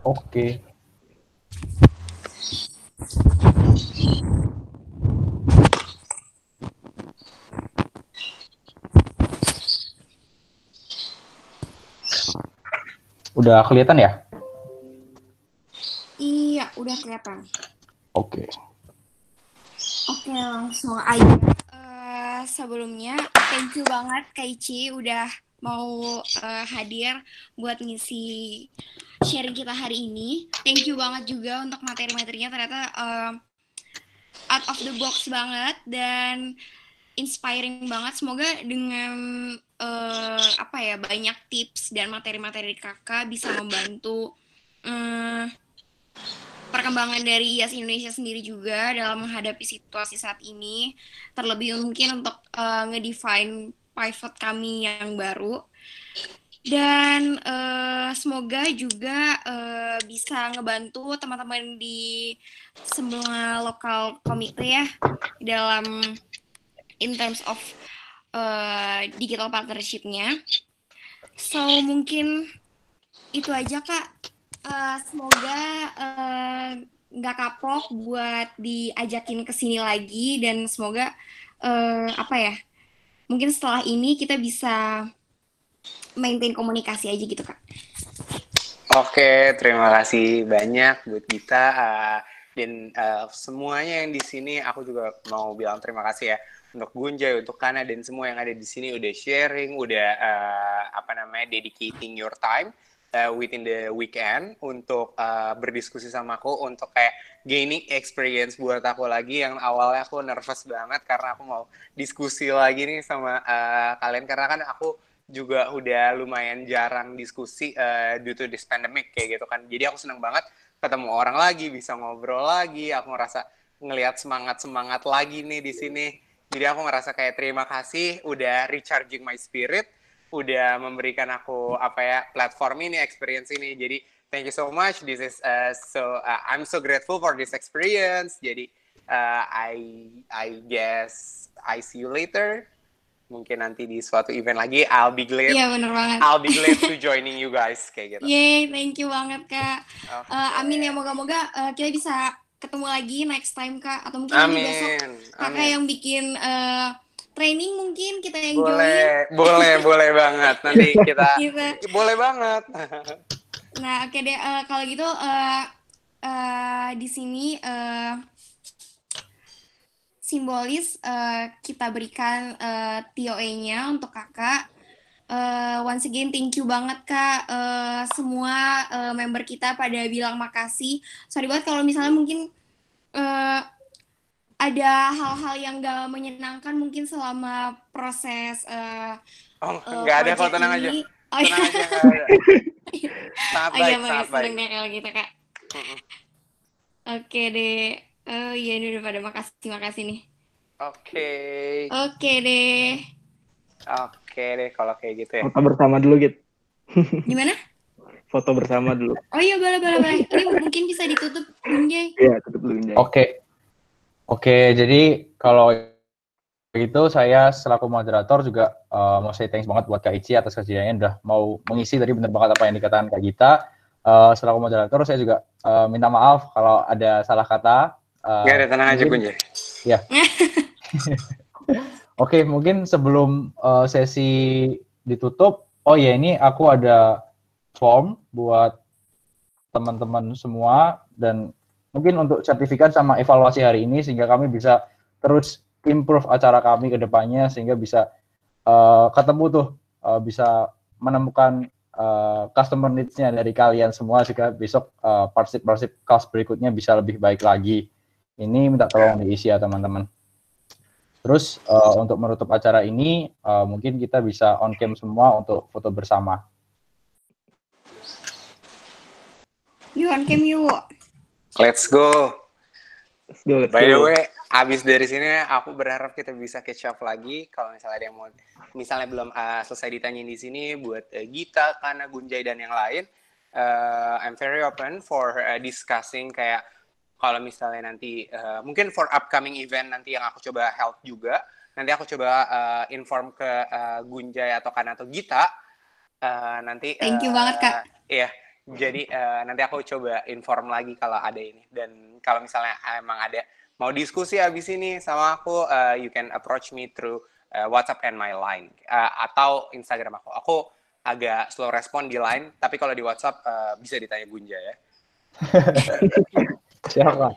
Oke. Udah kelihatan ya? Iya, udah kelihatan. Oke. Oke, langsung aja. Sebelumnya, thank you banget Kak Ici udah mau hadir buat ngisi sharing kita hari ini. Thank you banget juga untuk materi-materinya, ternyata out of the box banget dan inspiring banget. Semoga dengan banyak tips dan materi-materi kakak bisa membantu perkembangan dari IAS Indonesia sendiri juga dalam menghadapi situasi saat ini, terlebih mungkin untuk ngedefine pivot kami yang baru. Dan semoga juga bisa ngebantu teman-teman di semua lokal komite ya dalam in terms of digital partnership-nya. So mungkin itu aja Kak. Semoga nggak kapok buat diajakin ke sini lagi, dan semoga mungkin setelah ini kita bisa maintain komunikasi aja gitu Kak. Oke, terima kasih banyak buat kita dan semuanya yang di sini. Aku juga mau bilang terima kasih ya untuk Gunjay, untuk Kana, dan semua yang ada di sini udah sharing, udah dedicating your time within the weekend untuk berdiskusi sama aku, untuk kayak gaining experience buat aku lagi. Yang awalnya aku nervous banget karena aku mau diskusi lagi nih sama kalian, karena kan aku juga udah lumayan jarang diskusi due to this pandemic kayak gitu kan. Jadi aku seneng banget ketemu orang lagi, bisa ngobrol lagi. Aku ngerasa ngelihat semangat lagi nih di sini. Jadi aku ngerasa kayak terima kasih udah recharging my spirit, udah memberikan aku platform ini, experience ini. Jadi thank you so much. This is I'm so grateful for this experience. Jadi I guess I see you later. Mungkin nanti di suatu event lagi I'll be glad. Iya, bener banget. I'll be glad to joining you guys kayak gitu. Yeay, thank you banget Kak. Okay. Amin ya, moga-moga kita bisa ketemu lagi next time Kak, atau mungkin nanti besok Kakak yang bikin training, mungkin kita yang join. Boleh banget. Nanti kita boleh banget. Nah, oke deh, kalau gitu di sini simbolis kita berikan TOA-nya untuk Kakak. Once again, thank you banget Kak. Semua member kita pada bilang makasih. Sorry banget kalau misalnya mungkin ada hal-hal yang gak menyenangkan mungkin selama proses nggak ada kok, tenang aja. Tenang aja, nggak ada. Sangat baik. Seneng deh kalau gitu Kak. Oke deh. Oh iya, ini udah pada makasih nih. Oke deh. Oke deh kalau kayak gitu ya. Foto bersama dulu gitu. Gimana? Foto bersama dulu. Oh iya, boleh. Ini mungkin bisa ditutup, Gunjay. Iya, tutup dulu Gunjay. Oke, jadi kalau itu saya selaku moderator juga mau say thanks banget buat Kak Ici atas kesediaannya udah mau mengisi. Tadi bener banget apa yang dikatakan Kak Gita. Selaku moderator saya juga minta maaf kalau ada salah kata. Nggak ada, tenang aja Gunjay. Ya. Oke, mungkin sebelum sesi ditutup, ini aku ada form buat teman-teman semua, dan mungkin untuk sertifikat sama evaluasi hari ini, sehingga kami bisa terus improve acara kami ke depannya, sehingga bisa ketemu tuh, bisa menemukan customer needs-nya dari kalian semua, sehingga besok partnership kelas berikutnya bisa lebih baik lagi. Ini minta tolong diisi ya teman-teman. Terus untuk menutup acara ini, mungkin kita bisa on cam semua untuk foto bersama. Yuk on cam yuk. Let's go. Let's By the go. way, abis dari sini aku berharap kita bisa catch up lagi. Kalau misalnya ada yang mau, misalnya belum selesai ditanyain di sini buat Gita, Kana, Gunjay dan yang lain, I'm very open for discussing kayak kalau misalnya nanti mungkin for upcoming event nanti yang aku coba help juga, nanti aku coba inform ke Gunjay atau Kana atau Gita nanti. Thank you banget Kak. Iya. Jadi nanti aku coba inform lagi kalau ada ini, dan kalau misalnya emang ada mau diskusi abis ini sama aku, you can approach me through WhatsApp and my line atau Instagram aku. Aku agak slow respon di line, tapi kalau di WhatsApp bisa ditanya Gunjay ya. Siapa?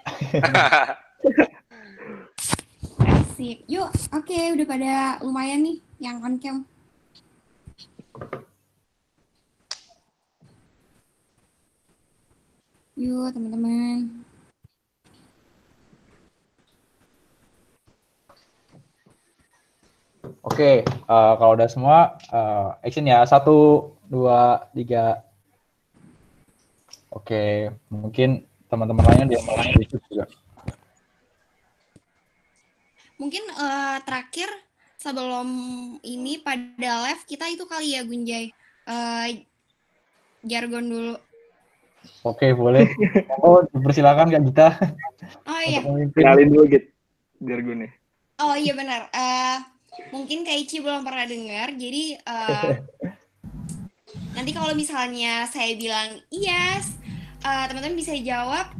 Sip. Yuk, oke, udah pada lumayan nih yang on cam. Yuk teman-teman. Oke, kalau udah semua, action ya. 1, 2, 3. Oke, mungkin teman-teman lainnya dia mau ikut juga. Mungkin terakhir sebelum ini pada live kita itu kali ya Gunjay, jargon dulu. Oke, boleh. Dipersilakan Kak Gita. Oh iya. Kenalin dulu gitu jargonnya. Oh iya benar. Mungkin Kak Ici belum pernah dengar, jadi nanti kalau misalnya saya bilang yes, teman-teman bisa jawab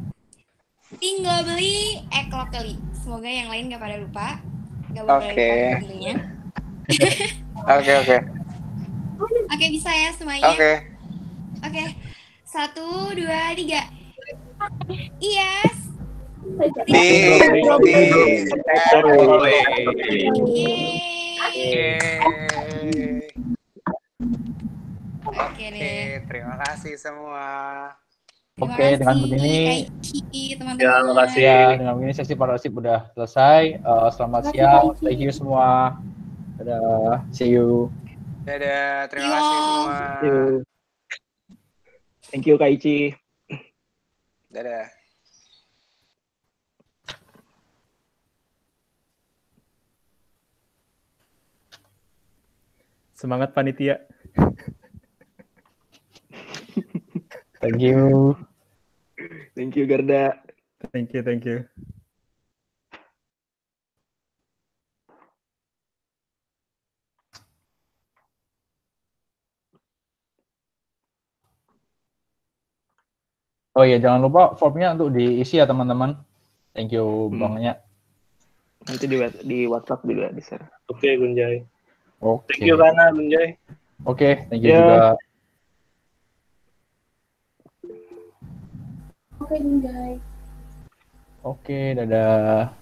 tinggal beli locally. Semoga yang lain nggak pada lupa. Nggak boleh lupa tentunya. Oke, bisa ya semuanya? Oke. 1, 2, 3. Yes. Oke deh. Terima kasih semua. Oke, dengan begini, teman-teman. Dengan begini sesi partnership udah selesai. Selamat siang, thank you semua. Dadah, see you. Dadah, terima Yo. kasih semua. Thank you Kak Ici. Dadah. Semangat panitia. Thank you. Thank you Garda. Thank you, thank you. Oh iya, jangan lupa formnya untuk diisi ya teman-teman. Thank you bangnya. Nanti di WhatsApp juga di-share. Oke, Gunjay. Oke. Thank you Rana, Gunjay. Oke, thank you Ya. juga. Oke, Gunjay. Oke, dadah.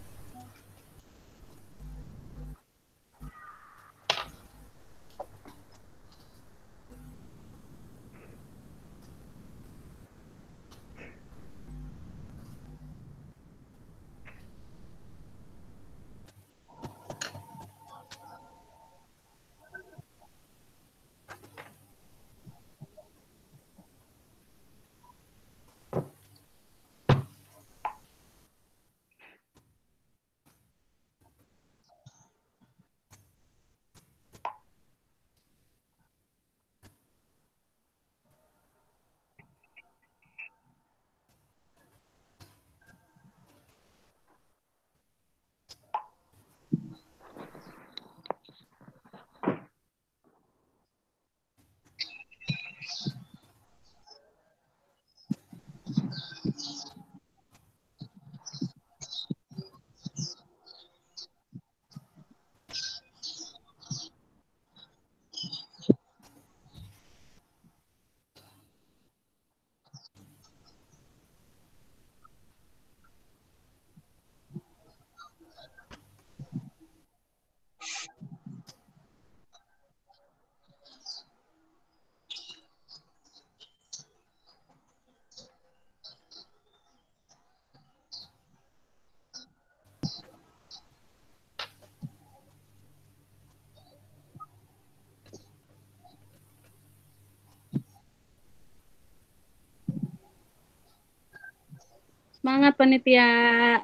Semangat panitia.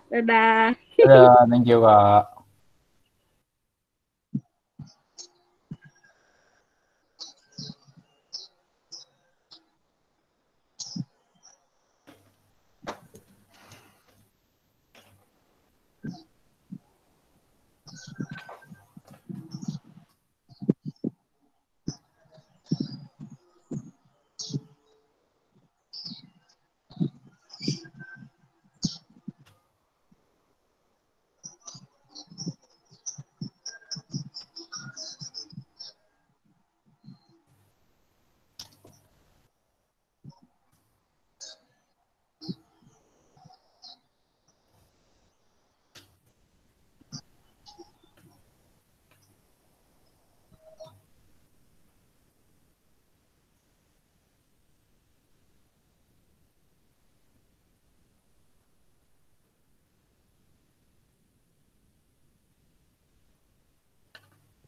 Dadah. Dadah, thank you Kak.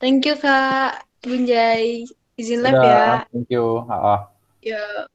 Thank you Kak Gunjay. Izin live ya. Dadah, thank you. Ya.